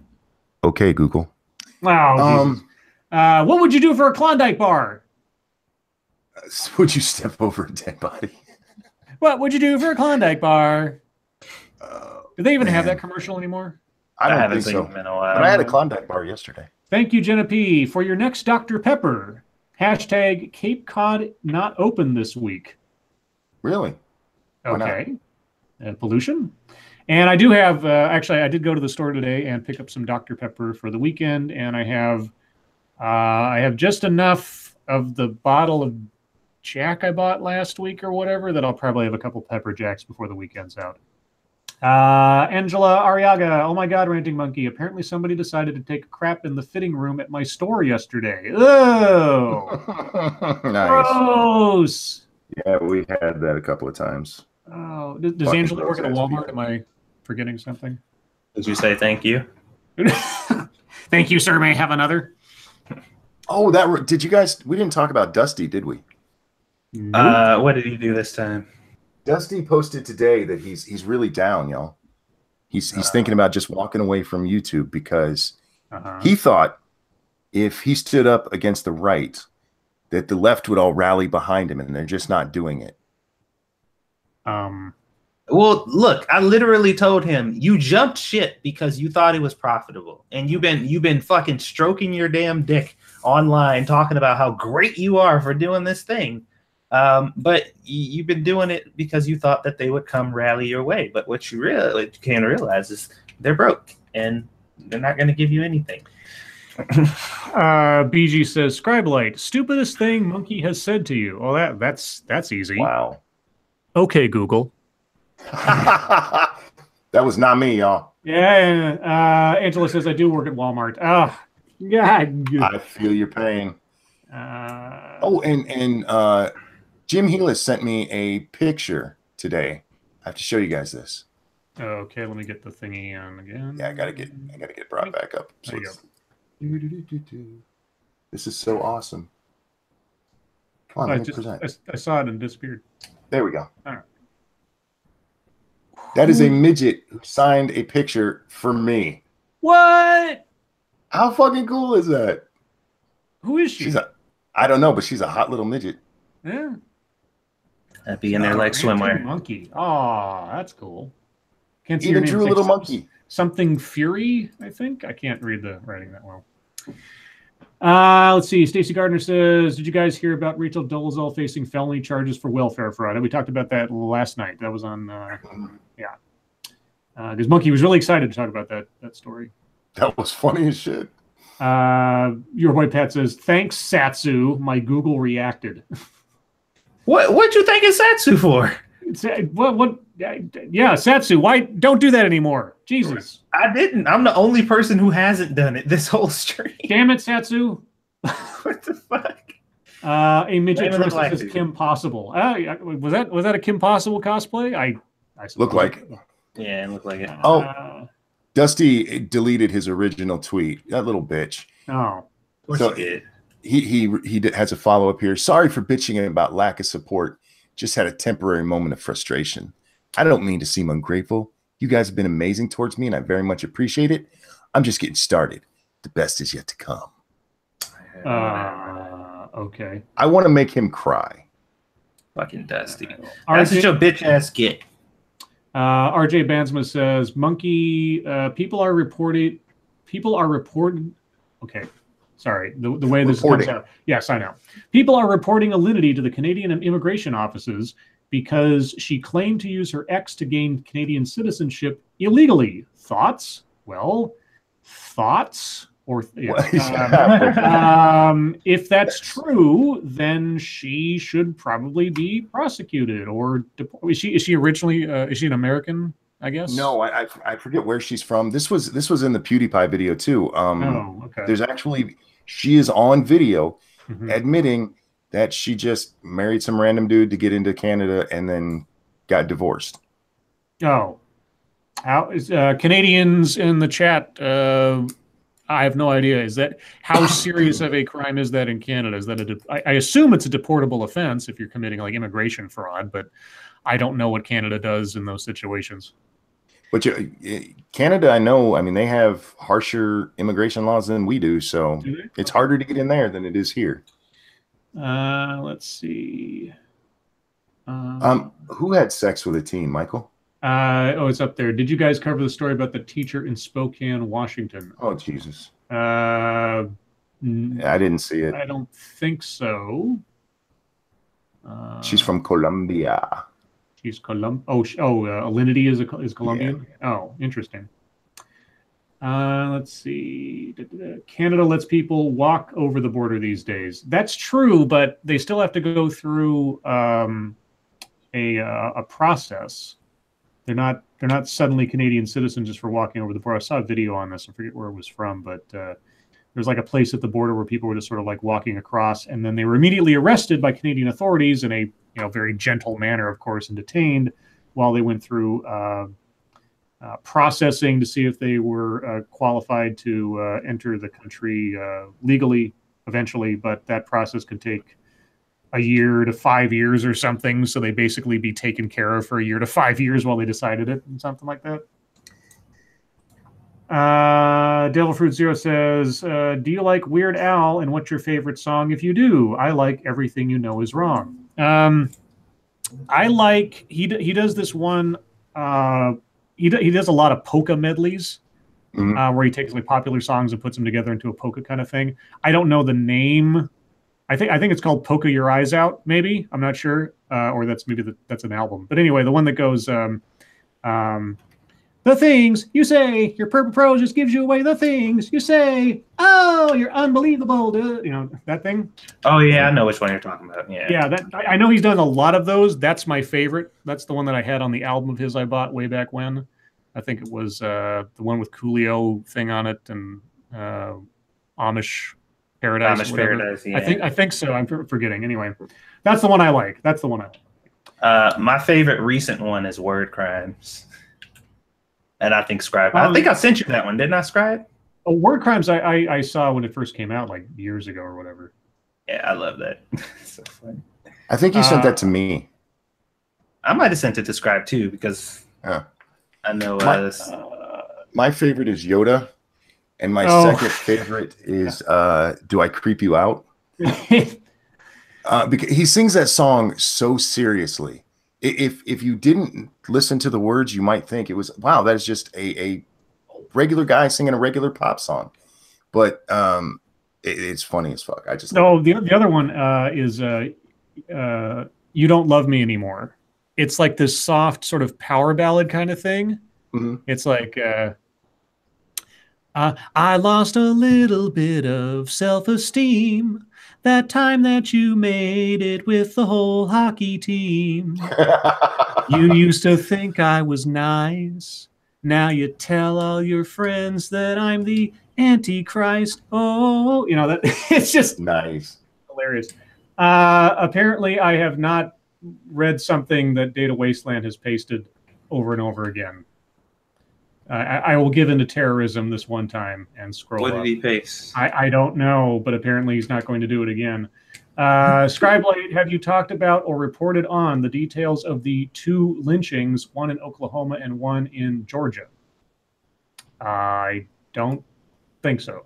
Okay, Google. Wow. What would you do for a Klondike bar? Would you step over a dead body? What would you do for a Klondike bar? Do they even have that commercial anymore? I haven't seen them in a while. But I had a Klondike bar yesterday. Thank you, Jenna P. For your next Dr. Pepper. Hashtag Cape Cod not open this week. Really? Okay. Pollution. And I do have, actually, I did go to the store today and pick up some Dr. Pepper for the weekend. And I have just enough of the bottle of Jack I bought last week or whatever that I'll probably have a couple Pepper Jacks before the weekend's out. Angela Ariaga, oh my God, Ranting Monkey. Apparently somebody decided to take a crap in the fitting room at my store yesterday. Oh, nice. Gross. Yeah, we had that a couple of times. Oh, does Angela work at a Walmart? Am I forgetting something? Did you say thank you? Thank you, sir. May I have another? Oh, did you guys? We didn't talk about Dusty, did we? Nope. What did he do this time? Dusty posted today that he's really down, y'all. He's thinking about just walking away from YouTube because he thought if he stood up against the right, that the left would all rally behind him, and they're just not doing it. Well, look, I literally told him you jumped shit because you thought it was profitable, and you've been fucking stroking your damn dick online talking about how great you are for doing this thing. But you've been doing it because you thought that they would come rally your way. But what you really can't realize is they're broke and they're not going to give you anything. BG says, Scribe Light, stupidest thing Monkey has said to you. Well, that's easy. Wow. Okay, Google. That was not me, y'all. Yeah. Angela says, I do work at Walmart. Oh, God. I feel your pain. And Jim Healis sent me a picture today. I have to show you guys this. Okay, let me get the thingy on again. Yeah, I gotta get it brought back up. So there you go. This is so awesome. Come on, let me present. I saw it and disappeared. There we go. All right. That is a midget who signed a picture for me. What? How fucking cool is that? Who is she? I don't know, but she's a hot little midget. Yeah. That'd be in there like swimwear. Monkey. Oh, that's cool. Can't see Even drew a little monkey. Something Fury, I think. I can't read the writing that well. Let's see. Stacy Gardner says, did you guys hear about Rachel Dolezal facing felony charges for welfare fraud? We talked about that last night. That was on, yeah. Because Monkey was really excited to talk about that story. That was funny as shit. Your boy Pat says, thanks, Satsu. My Google reacted. What'd you thank Satsu for? What? Yeah, Satsu. Why don't do that anymore? Jesus. I didn't. I'm the only person who hasn't done it this whole stream. Damn it, Satsu. What the fuck? A midget dressed as Kim Possible. Was that a Kim Possible cosplay? I look like. Yeah, it looked like it. Oh, Dusty deleted his original tweet. That little bitch. Oh, Of course So he did. he has a follow up here. Sorry for bitching about lack of support. Just had a temporary moment of frustration. I don't mean to seem ungrateful. You guys have been amazing towards me, and I very much appreciate it. I'm just getting started. The best is yet to come. okay. I want to make him cry. Fucking Dusty. That's what your bitch ass get. RJ Bansma says, Monkey, people are reported. Okay, sorry. The way this comes out. Yes, I know. People are reporting Alinity to the Canadian immigration offices because she claimed to use her ex to gain Canadian citizenship illegally. Thoughts? Well, thoughts? Or if that's true, then she should probably be prosecuted or is she originally is she an American? I guess. No, I forget where she's from. This was in the PewDiePie video too. Okay. There's actually she is on video admitting that she just married some random dude to get into Canada and then got divorced. Oh, how is Canadians in the chat? I have no idea. Is that how serious of a crime is that in Canada? Is that I assume it's a deportable offense if you're committing like immigration fraud, but I don't know what Canada does in those situations. But Canada, I know. I mean, they have harsher immigration laws than we do, so it's harder to get in there than it is here. Let's see. Who had sex with a teen, Michael? It's up there. Did you guys cover the story about the teacher in Spokane, Washington? Oh, Jesus. I didn't see it. I don't think so. She's from Colombia. She's Alinity is Colombian? Yeah. Oh, interesting. Let's see. Canada lets people walk over the border these days. That's true, but they still have to go through a process. They're not suddenly Canadian citizens just for walking over the border. I saw a video on this. I forget where it was from, but there's like a place at the border where people were just sort of like walking across, and then they were immediately arrested by Canadian authorities in a very gentle manner, of course, and detained while they went through processing to see if they were qualified to enter the country legally eventually. But that process could take a year to 5 years or something. So they basically be taken care of for a year to 5 years while they decided it and something like that. Devil Fruit Zero says, do you like Weird Al and what's your favorite song? If you do, I like Everything You Know Is Wrong. I like, he does this one, he does a lot of polka medleys where he takes like popular songs and puts them together into a polka kind of thing. I don't know the name. I think it's called Polka Your Eyes Out, maybe. I'm not sure. Or that's an album. But anyway, the one that goes, the things you say, your Purple Pro just gives you away. The things you say, oh, you're unbelievable, dude. That thing. Oh yeah, I know which one you're talking about. Yeah, I know he's done a lot of those. That's my favorite. That's the one that I had on the album of his I bought way back when. I think it was the one with Coolio thing on it and Amish Paradise. Amish Paradise. Yeah. I think so. I'm forgetting. Anyway, that's the one I like. My favorite recent one is Word Crimes. And I think Scribe. I think I sent you that one, didn't I, Scribe? Oh, Word Crimes I saw when it first came out, like years ago or whatever. Yeah, I love that. So funny. I think you sent that to me. I might have sent it to Scribe too, because I know my favorite is Yoda, and my second favorite is Do I Creep You Out? Because he sings that song so seriously. If you didn't listen to the words, you might think it was, wow, that is just a regular guy singing a regular pop song. But it's funny as fuck. The other one is You Don't Love Me Anymore. It's like this soft sort of power ballad kind of thing. Mm-hmm. It's like I lost a little bit of self-esteem that time that you made it with the whole hockey team. You used to think I was nice. Now you tell all your friends that I'm the Antichrist. Oh, that it's just nice. Hilarious. Apparently, I have not read something that Data Wasteland has pasted over and over again. I will give in to terrorism this one time and scroll What up. did he paste? I don't know, but apparently he's not going to do it again. Scribe, have you talked about or reported on the details of the 2 lynchings, one in Oklahoma and one in Georgia? I don't think so.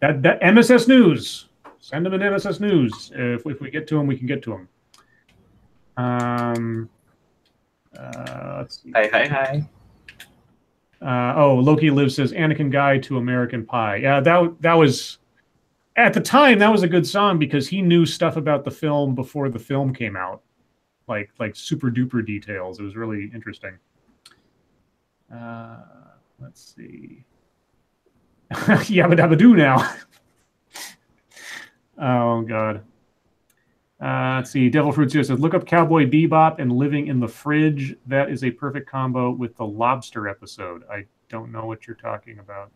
That MSS News. Send them an MSS News. If we get to them, we can get to them. Let's see. Hi. Loki Lives says Anakin Guide to American Pie. Yeah, that was at the time that was a good song because he knew stuff about the film before the film came out, like super duper details. It was really interesting. Let's see. Yabba dabba doo now. Oh God. Let's see. Devil Fruits here says, look up Cowboy Bebop and Living in the Fridge. That is a perfect combo with the lobster episode. I don't know what you're talking about.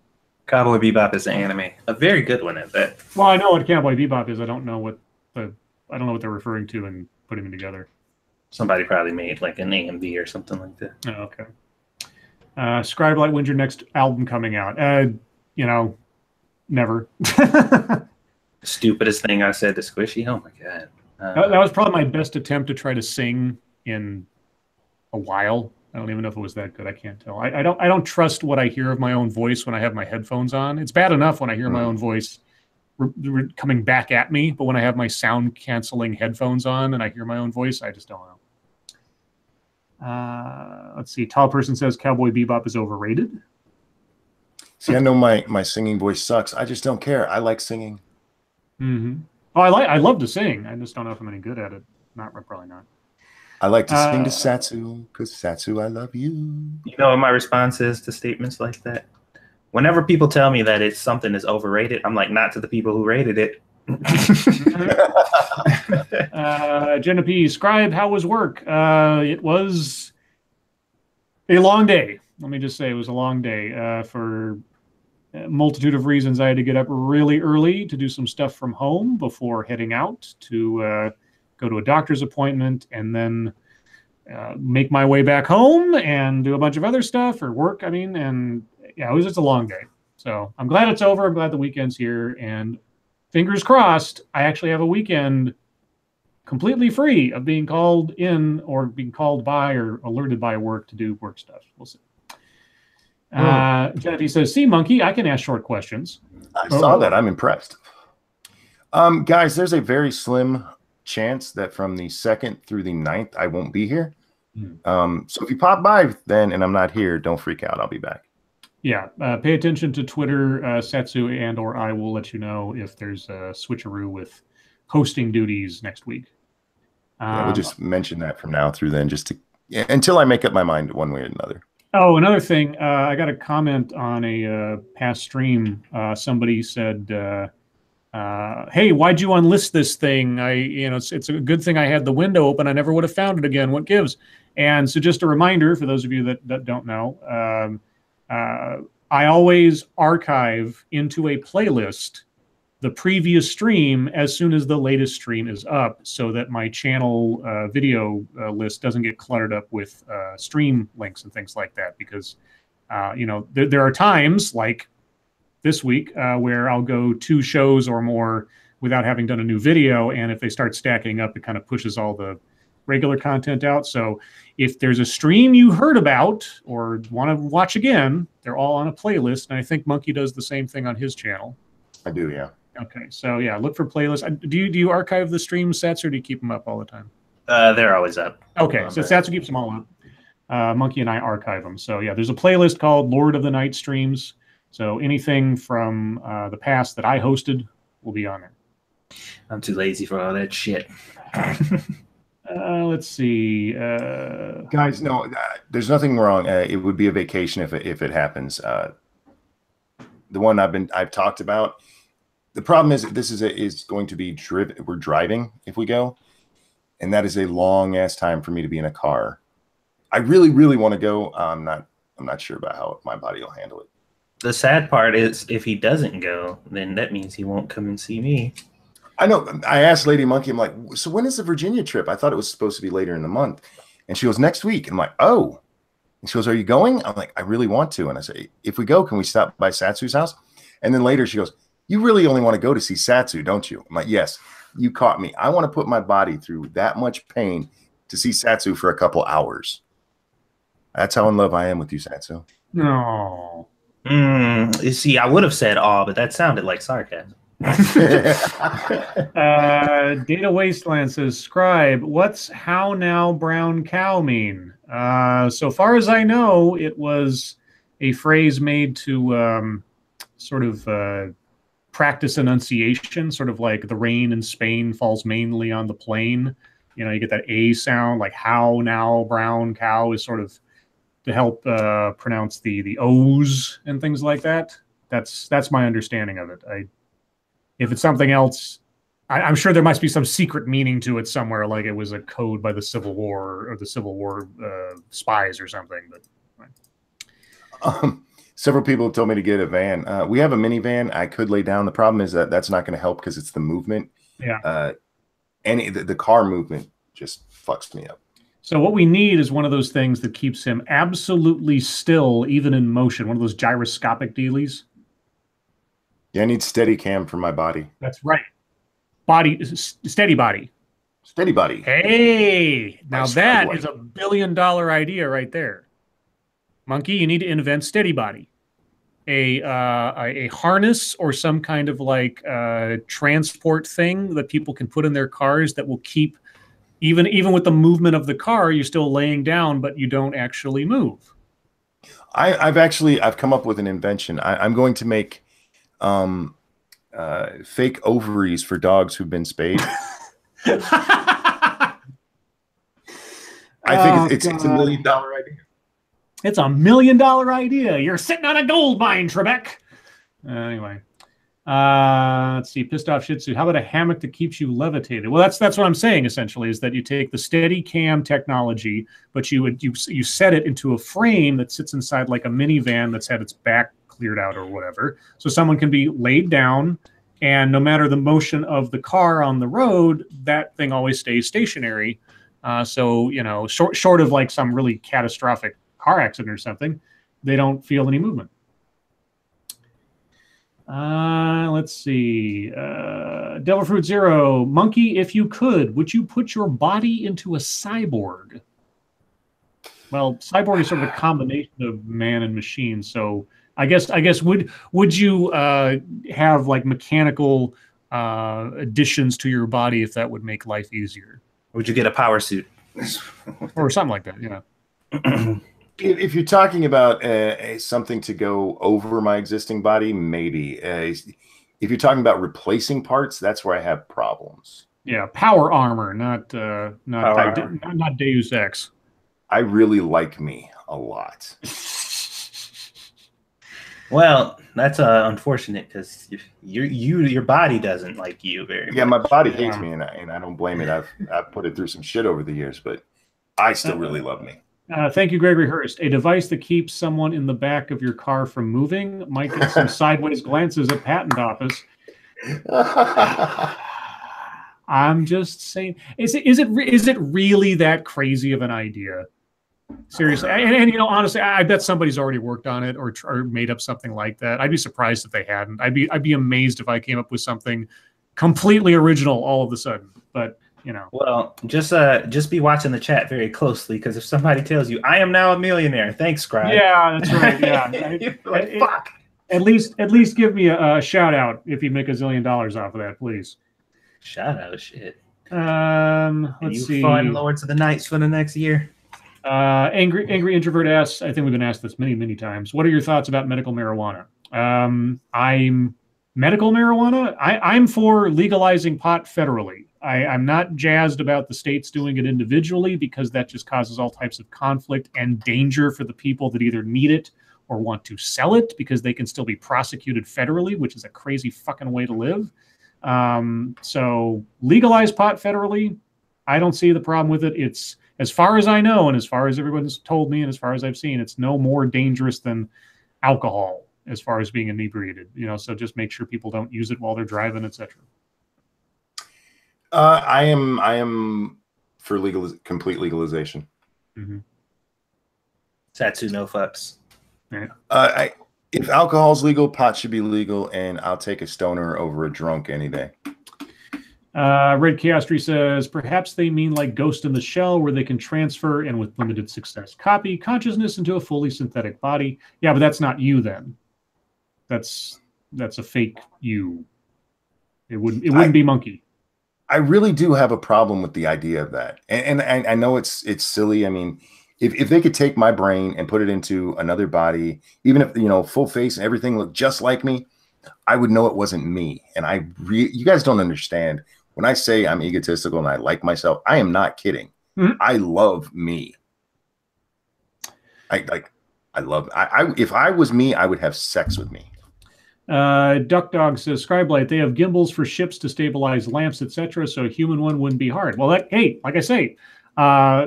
Cowboy Bebop is an anime, a very good one at that. Well, I know what Cowboy Bebop is. I don't know what they're referring to and putting them together. Somebody probably made like an AMV or something like that. Oh, okay. Scribe Light, when's your next album coming out? Never. Stupidest thing I said to Squishy. Oh my God. That was probably my best attempt to try to sing in a while. I don't even know if it was that good. I can't tell. I don't trust what I hear of my own voice when I have my headphones on. It's bad enough when I hear my own voice coming back at me, but when I have my sound canceling headphones on and I hear my own voice, I just don't know. Let's see. Tall Person says Cowboy Bebop is overrated. See, I know my singing voice sucks. I just don't care. I like singing. Mm-hmm. Oh, I love to sing. I just don't know if I'm any good at it. Probably not. I like to sing to Satsu, because Satsu, I love you. You know what my response is to statements like that? Whenever people tell me that something is overrated, I'm like, not to the people who rated it. Jenna P. Scribe, how was work? It was a long day. Let me just say it was a long day for a multitude of reasons. I had to get up really early to do some stuff from home before heading out to go to a doctor's appointment and then make my way back home and do a bunch of other stuff or work. And yeah, it was just a long day. So I'm glad it's over. I'm glad the weekend's here, and fingers crossed, I actually have a weekend completely free of being called in or being called by or alerted by work to do work stuff. We'll see. Genevieve says, see, Monkey, I can ask short questions. I saw that. I'm impressed. Guys, there's a very slim chance that from the 2nd through the 9th, I won't be here. So if you pop by then and I'm not here, don't freak out. I'll be back. Yeah. Pay attention to Twitter, Satsu, and or I will let you know if there's a switcheroo with hosting duties next week. We'll just mention that from now through then, just to until I make up my mind one way or another. Oh, another thing, I got a comment on a past stream. Somebody said, "Hey, why'd you unlist this thing? It's a good thing I had the window open. I never would have found it again. What gives?" And so, just a reminder for those of you that don't know, I always archive into a playlist the previous stream as soon as the latest stream is up, so that my channel video list doesn't get cluttered up with stream links and things like that. Because there are times like this week where I'll go 2 shows or more without having done a new video, and if they start stacking up, it kind of pushes all the regular content out. So if there's a stream you heard about or want to watch again, they're all on a playlist, and I think Monkey does the same thing on his channel. I do, yeah. Okay, so yeah, look for playlists. Do you archive the stream sets, or do you keep them up all the time? They're always up. Okay, so Satsu keeps them all up. Monkey and I archive them. So yeah, there's a playlist called Lord of the Night Streams. So anything from the past that I hosted will be on there. I'm too lazy for all that shit. Let's see. Guys, no, there's nothing wrong. It would be a vacation if it happens. The one I've talked about. The problem is this is going to be driven. We're driving if we go, and that is a long ass time for me to be in a car. I really, really want to go. I'm not sure about how my body will handle it. The sad part is if he doesn't go, then that means he won't come and see me. I know. I asked Lady Monkey, I'm like, so when is the Virginia trip? I thought it was supposed to be later in the month. And she goes, next week. I'm like, oh, And she goes, "Are you going?" I'm like, "I really want to." And I say, "If we go, can we stop by Satsu's house?" And then later she goes, "You really only want to go to see Satsu, don't you?" I'm like, "Yes, you caught me. I want to put my body through that much pain to see Satsu for a couple hours." That's how in love I am with you, Satsu. No. You see, I would have said "aw," but that sounded like sarcasm. Data Wasteland says, Scribe, what's how now brown cow mean? So far as I know, it was a phrase made to sort of practice enunciation, sort of like the rain in Spain falls mainly on the plain. You know, you get that A sound, like how now brown cow is sort of to help pronounce the O's and things like that. That's my understanding of it. If it's something else, I'm sure there must be some secret meaning to it somewhere, like it was a code by the Civil War or the Civil War spies or something. But several people told me to get a van. We have a minivan. I could lay down. The problem is that that's not going to help because it's the movement. Yeah. The car movement just fucks me up. So what we need is one of those things that keeps him absolutely still, even in motion. One of those gyroscopic dealies. Yeah, I need steady cam for my body. That's right. Steady body. Steady body. Hey, now that is $1 billion idea right there. Monkey, you need to invent steady body. A harness or some kind of like transport thing that people can put in their cars that will keep, even with the movement of the car, you're still laying down, but you don't actually move. I've come up with an invention. I'm going to make fake ovaries for dogs who've been spayed. I think it's $1 million idea. It's $1 million idea. You're sitting on a gold mine, Trebek. Anyway, let's see. Pissed off Shih Tzu. How about a hammock that keeps you levitated? Well, that's what I'm saying. Essentially, is that you take the steady cam technology, but you set it into a frame that sits inside like a minivan that's had its back cleared out or whatever, so someone can be laid down, and no matter the motion of the car on the road, that thing always stays stationary. So you know, short of like some really catastrophic car accident or something, they don't feel any movement. Let's see. Devil Fruit Zero. Monkey, if you could, would you put your body into a cyborg? Well, cyborg is sort of a combination of man and machine. So I guess would you have like mechanical additions to your body if that would make life easier? Would you get a power suit? Or something like that, yeah. If you're talking about something to go over my existing body, maybe. If you're talking about replacing parts, that's where I have problems. Yeah, power armor, not Deus Ex. I really like me a lot. Well, that's unfortunate because your body doesn't like you very much. Yeah, my body hates me, and I don't blame it. I've put it through some shit over the years, but I still really love me. Thank you, Gregory Hurst. A device that keeps someone in the back of your car from moving might get some sideways glances at patent office. I'm just saying, is it really that crazy of an idea? Seriously, and you know, honestly, I bet somebody's already worked on it or made up something like that. I'd be surprised if they hadn't. I'd be amazed if I came up with something completely original all of a sudden. But you know, well, just be watching the chat very closely, because if somebody tells you I am now a millionaire, thanks, Scribe. Yeah, that's right. Yeah, like, fuck. At least give me a shout out if you make $1 zillion off of that, please. Shout out, shit. Let's see. Fun Lords of the Nights for the next year. Angry Introvert asks, I think we've been asked this many times, what are your thoughts about medical marijuana? I'm for legalizing pot federally. I'm not jazzed about the states doing it individually, because that just causes all types of conflict and danger for the people that either need it or want to sell it, because they can still be prosecuted federally, which is a crazy fucking way to live. So legalize pot federally. I don't see the problem with it. It's, as far as I know, and as far as everyone's told me, and as far as I've seen, it's no more dangerous than alcohol as far as being inebriated. You know, so just make sure people don't use it while they're driving, etc. I am for complete legalization. Mm-hmm. Satsu no fucks. If alcohol's legal, pot should be legal, and I'll take a stoner over a drunk any day. Red Chaostry says, perhaps they mean like Ghost in the Shell, where they can transfer and with limited success copy consciousness into a fully synthetic body. Yeah, but that's not you then. That's a fake you. It wouldn't be Monkey. I really do have a problem with the idea of that, and I know it's silly. I mean, if they could take my brain and put it into another body, even if full face and everything looked just like me, I would know it wasn't me. And you guys don't understand. When I say I'm egotistical and I like myself, I am not kidding. Mm-hmm. I love me. If I was me, I would have sex with me. Duck Dog says, Scribe Light, they have gimbals for ships to stabilize lamps, etc. So a human one wouldn't be hard. Well, like I say,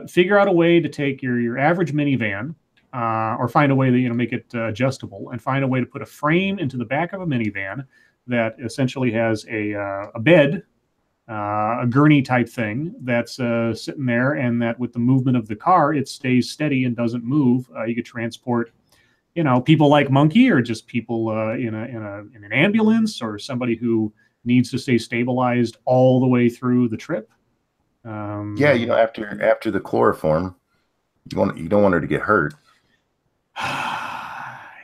figure out a way to take your average minivan, or find a way that make it adjustable, and find a way to put a frame into the back of a minivan that essentially has a bed, a gurney type thing that's sitting there, and that with the movement of the car, it stays steady and doesn't move. You could transport, people like Monkey, or just people in an ambulance, or somebody who needs to stay stabilized all the way through the trip. After the chloroform, you don't want her to get hurt.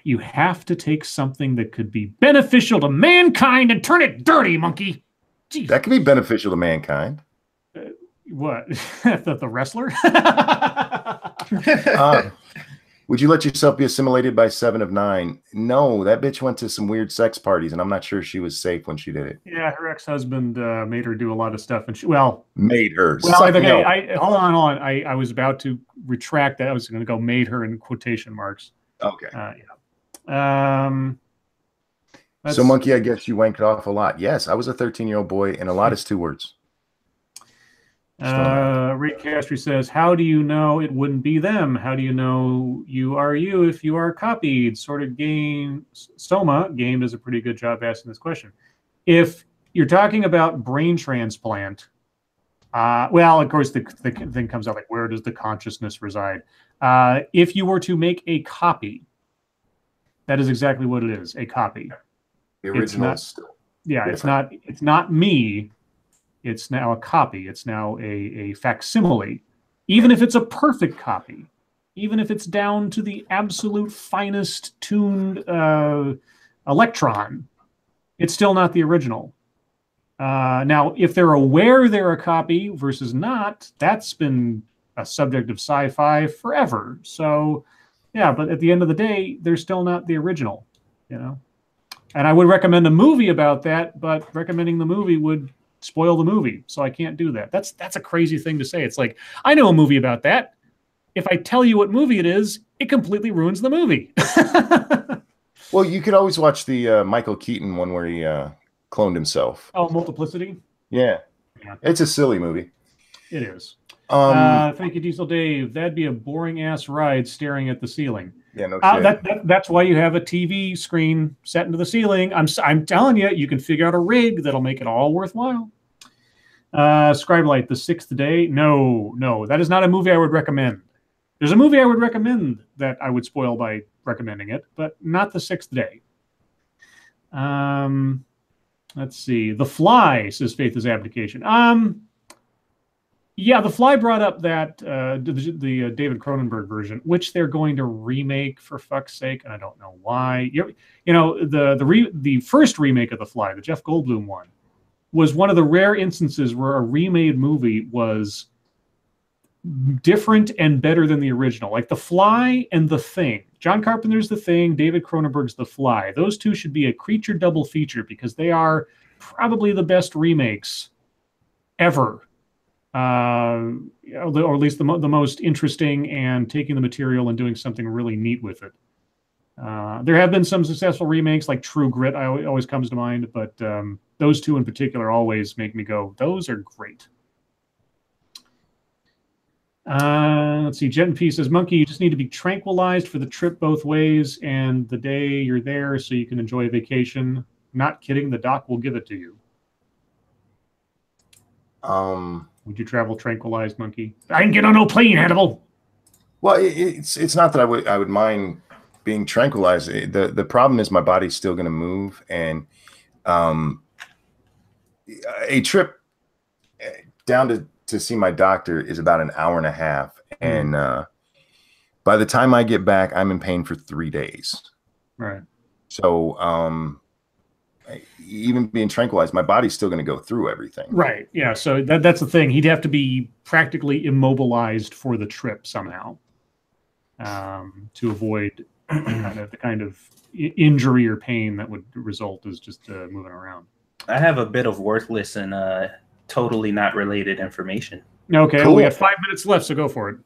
You have to take something that could be beneficial to mankind and turn it dirty, Monkey. Jeez. That could be beneficial to mankind. What? the wrestler? Would you let yourself be assimilated by 7 of 9? No, that bitch went to some weird sex parties, and I'm not sure she was safe when she did it. Yeah, her ex-husband made her do a lot of stuff, and made her. Well, hold on. I was about to retract that. I was going to go made her in quotation marks. Okay. So Monkey, I guess you wanked off a lot. Yes, I was a 13-year-old boy, and a lot is 2 words. Ray Castry says, how do you know it wouldn't be them? How do you know you are you if you are copied? Sorted Game Soma Game does a pretty good job asking this question. If you're talking about brain transplant, well, of course, the thing comes out like, where does the consciousness reside? If you were to make a copy, that is exactly what it is, a copy. The original still. Yeah, it's not me. It's now a copy. It's now a facsimile. Even if it's a perfect copy, even if it's down to the absolute finest tuned electron, it's still not the original. Now, if they're aware they're a copy versus not, that's been a subject of sci-fi forever. So, yeah, but at the end of the day, they're still not the original, And I would recommend a movie about that, but recommending the movie would spoil the movie, so I can't do that. That's a crazy thing to say. It's like, I know a movie about that. If I tell you what movie it is, it completely ruins the movie. Well, you could always watch the Michael Keaton one where he cloned himself. Oh, Multiplicity? Yeah. It's a silly movie. It is. Thank you, Diesel Dave. That'd be a boring ass ride staring at the ceiling. Yeah, no shit. That's why you have a TV screen set into the ceiling. I'm telling you, you can figure out a rig that'll make it all worthwhile. Scribe Light, The Sixth Day. No, that is not a movie I would recommend. There's a movie I would recommend that I would spoil by recommending it, but not The Sixth Day. Let's see. The Fly, says Faith is Abdication. Yeah, The Fly brought up that the David Cronenberg version, which they're going to remake for fuck's sake, and I don't know why. The first remake of The Fly, the Jeff Goldblum one, was one of the rare instances where a remade movie was different and better than the original. Like The Fly and The Thing. John Carpenter's The Thing, David Cronenberg's The Fly. Those two should be a creature double feature because they are probably the best remakes ever. Or at least the most interesting, and taking the material and doing something really neat with it. There have been some successful remakes, like True Grit always comes to mind, but those two in particular always make me go, those are great. Let's see, Jet and P says, Monkey, you just need to be tranquilized for the trip both ways and the day you're there so you can enjoy a vacation. Not kidding, the doc will give it to you. Would you travel tranquilized, Monkey? I can get on no plane, Hannibal. Well, it's not that I would mind being tranquilized. The problem is my body's still going to move, and a trip down to see my doctor is about an hour and a half, and by the time I get back, I'm in pain for 3 days. Right. So even being tranquilized, my body's still going to go through everything. Right. Yeah. So that's the thing. He'd have to be practically immobilized for the trip somehow, to avoid the kind of injury or pain that would result as just moving around. I have a bit of worthless and totally not related information. Okay. Cool. Well, we got 5 minutes left, so go for it.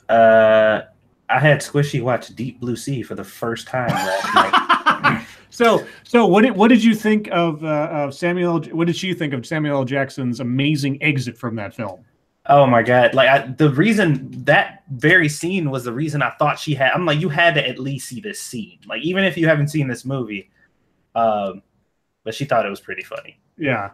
I had Squishy watch Deep Blue Sea for the first time last night. So what did you think of Samuel? What did she think of Samuel L. Jackson's amazing exit from that film? Oh my God. Like the reason that very scene was the reason I thought she had, I'm like, you had to at least see this scene. Like, even if you haven't seen this movie, but she thought it was pretty funny. Yeah.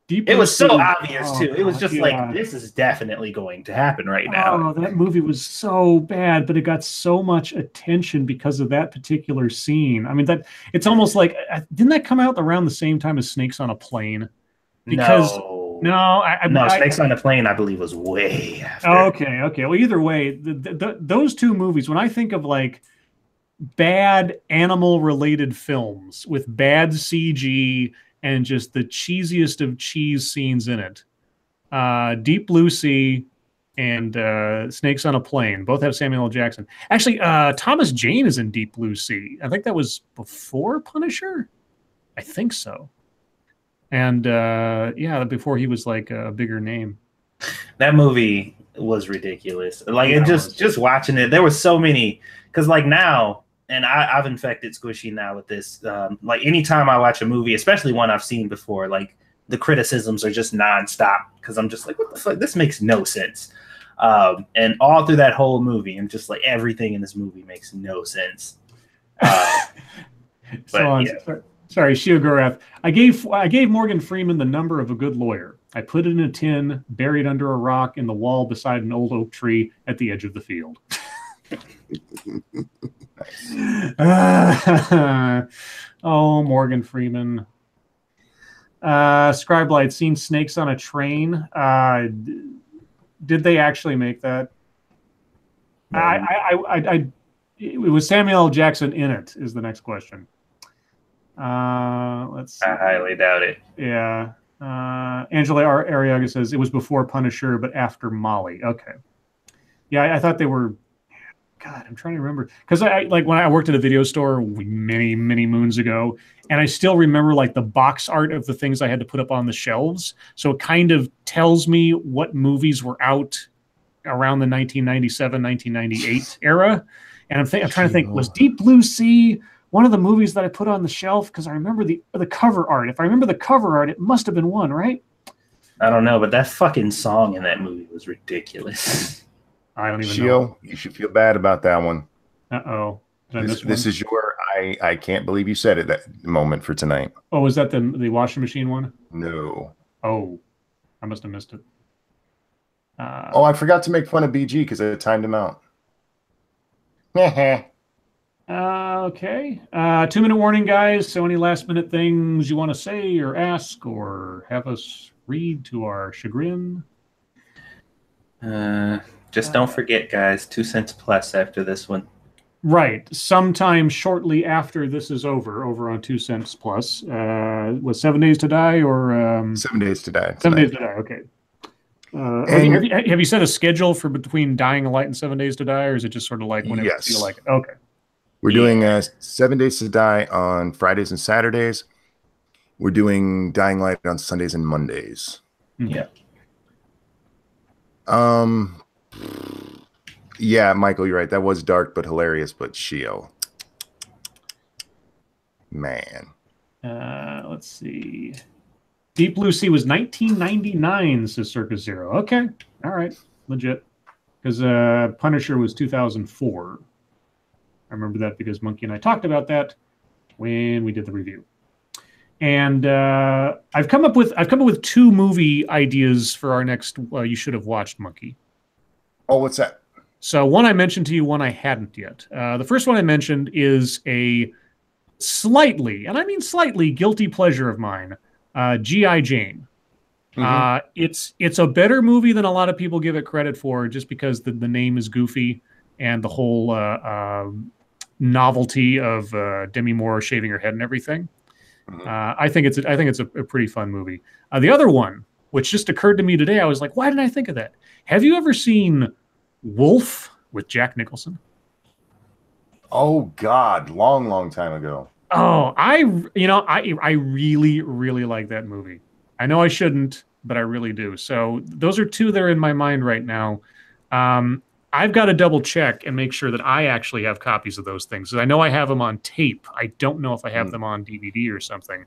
It was so obvious too. It was just like, this is definitely going to happen right now. Oh, that movie was so bad, but it got so much attention because of that particular scene. I mean, that it's almost like, didn't that come out around the same time as Snakes on a Plane? Because no, Snakes on a Plane, I believe, was way after. Okay. Well, either way, those two movies, when I think of like bad animal-related films with bad CG and just the cheesiest of cheese scenes in it, Deep Blue Sea and Snakes on a Plane both have Samuel L. Jackson. Actually, Thomas Jane is in Deep Blue Sea. I think that was before Punisher. I think so. And before he was like a bigger name. That movie was ridiculous. Like, it just watching it, there was so many, because like now, and I've infected Squishy now with this. Like, anytime I watch a movie, especially one I've seen before, like, the criticisms are just nonstop, because I'm just like, what the fuck? This makes no sense. And all through that whole movie, and just like everything in this movie makes no sense. Sorry, Shio Gorath. I gave Morgan Freeman the number of a good lawyer. I put it in a tin, buried under a rock in the wall beside an old oak tree at the edge of the field. Oh, Morgan Freeman. Scribe Light, seen Snakes on a Train. Did they actually make that? It was Samuel L. Jackson in it, is the next question. Let's see. I highly doubt it. Yeah. Angela Arriaga says it was before Punisher, but after Molly. Okay. Yeah, I thought they were. God, I'm trying to remember, because I like when I worked at a video store many moons ago, and I still remember like the box art of the things I had to put up on the shelves. So it kind of tells me what movies were out around the 1997, 1998 era. And I'm trying to think, was Deep Blue Sea one of the movies that I put on the shelf? Because I remember the cover art. If I remember the cover art, it must have been one, right? I don't know, but that fucking song in that movie was ridiculous. I don't even know. You should feel bad about that one. Uh-oh. This is your I can't believe you said it, that moment for tonight. Oh, was that the washing machine one? No. Oh, I must have missed it. I forgot to make fun of BG because I timed him out. Okay. 2-minute warning, guys. So any last minute things you want to say or ask or have us read to our chagrin? Just don't forget, guys, 2 cents plus after this one. Right. Sometime shortly after this is over on 2 cents plus. Was 7 Days to Die or 7 Days to Die. 7 Days to Die. Okay. Have you set a schedule for between Dying Light and 7 Days to Die, or is it just sort of like whenever you feel like it? Okay. We're doing 7 Days to Die on Fridays and Saturdays. We're doing Dying Light on Sundays and Mondays. Yeah. Yeah, Michael, you're right. That was dark but hilarious, but Shio. Man. Let's see. Deep Blue Sea was 1999, says Circus Zero. Okay. All right. Legit. Because Punisher was 2004. I remember that because Monkey and I talked about that when we did the review. And I've come up with 2 movie ideas for our next You Should Have Watched, Monkey. Oh, what's that? So one I mentioned to you, one I hadn't yet. The first one I mentioned is a slightly, and I mean slightly, guilty pleasure of mine, G.I. Jane. It's a better movie than a lot of people give it credit for, just because the name is goofy and the whole novelty of Demi Moore shaving her head and everything. I think it's a pretty fun movie. The other one, which just occurred to me today, I was like, why didn't I think of that? Have you ever seen Wolf with Jack Nicholson? Oh God, long time ago. Oh, I really, really like that movie. I know I shouldn't, but I really do. So those are two that are in my mind right now. I've got to double check and make sure that I actually have copies of those things. I know I have them on tape. I don't know if I have them on DVD or something.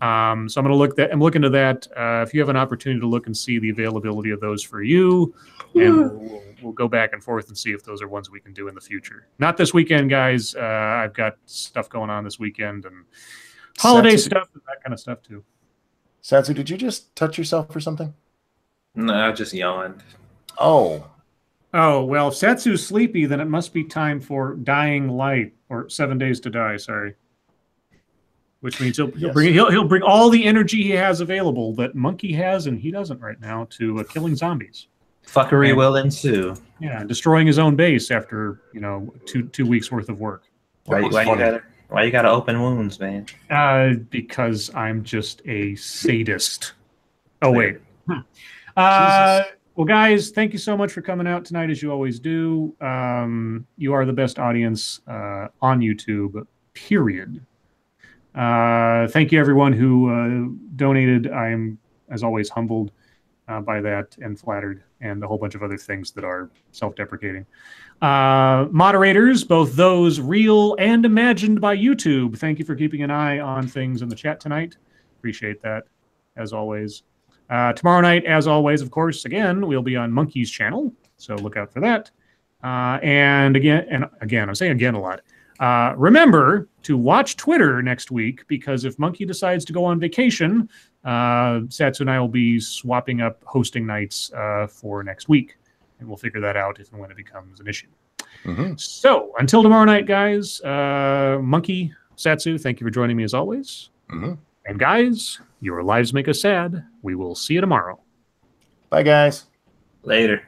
So I'm going to look into that. If you have an opportunity to look and see the availability of those for you, and we'll go back and forth and see if those are ones we can do in the future. Not this weekend, guys. I've got stuff going on this weekend and holiday stuff and that kind of stuff too. Satsu, did you just touch yourself or something? No, I just yawned. Oh, well, if Satsu's sleepy, then it must be time for Dying Light, or 7 Days to Die, sorry. Which means he'll bring all the energy he has available that Monkey has and he doesn't right now to killing zombies. Fuckery will ensue. Yeah, destroying his own base after, 2 weeks worth of work. Why you gotta open wounds, man? Because I'm just a sadist. Oh, wait. Well, guys, thank you so much for coming out tonight, as you always do. You are the best audience on YouTube, period. Thank you, everyone who donated. I'm, as always, humbled by that and flattered, and a whole bunch of other things that are self-deprecating. Moderators, both those real and imagined by YouTube, thank you for keeping an eye on things in the chat tonight. Appreciate that, as always. Tomorrow night, as always, of course, again, we'll be on Monkey's channel, so look out for that. And again, I'm saying again a lot. Remember to watch Twitter next week, because if Monkey decides to go on vacation, Satsu and I will be swapping up hosting nights for next week, and we'll figure that out if and when it becomes an issue. So until tomorrow night, guys, Monkey, Satsu, thank you for joining me as always. And guys, your lives make us sad. We will see you tomorrow. Bye, guys. Later.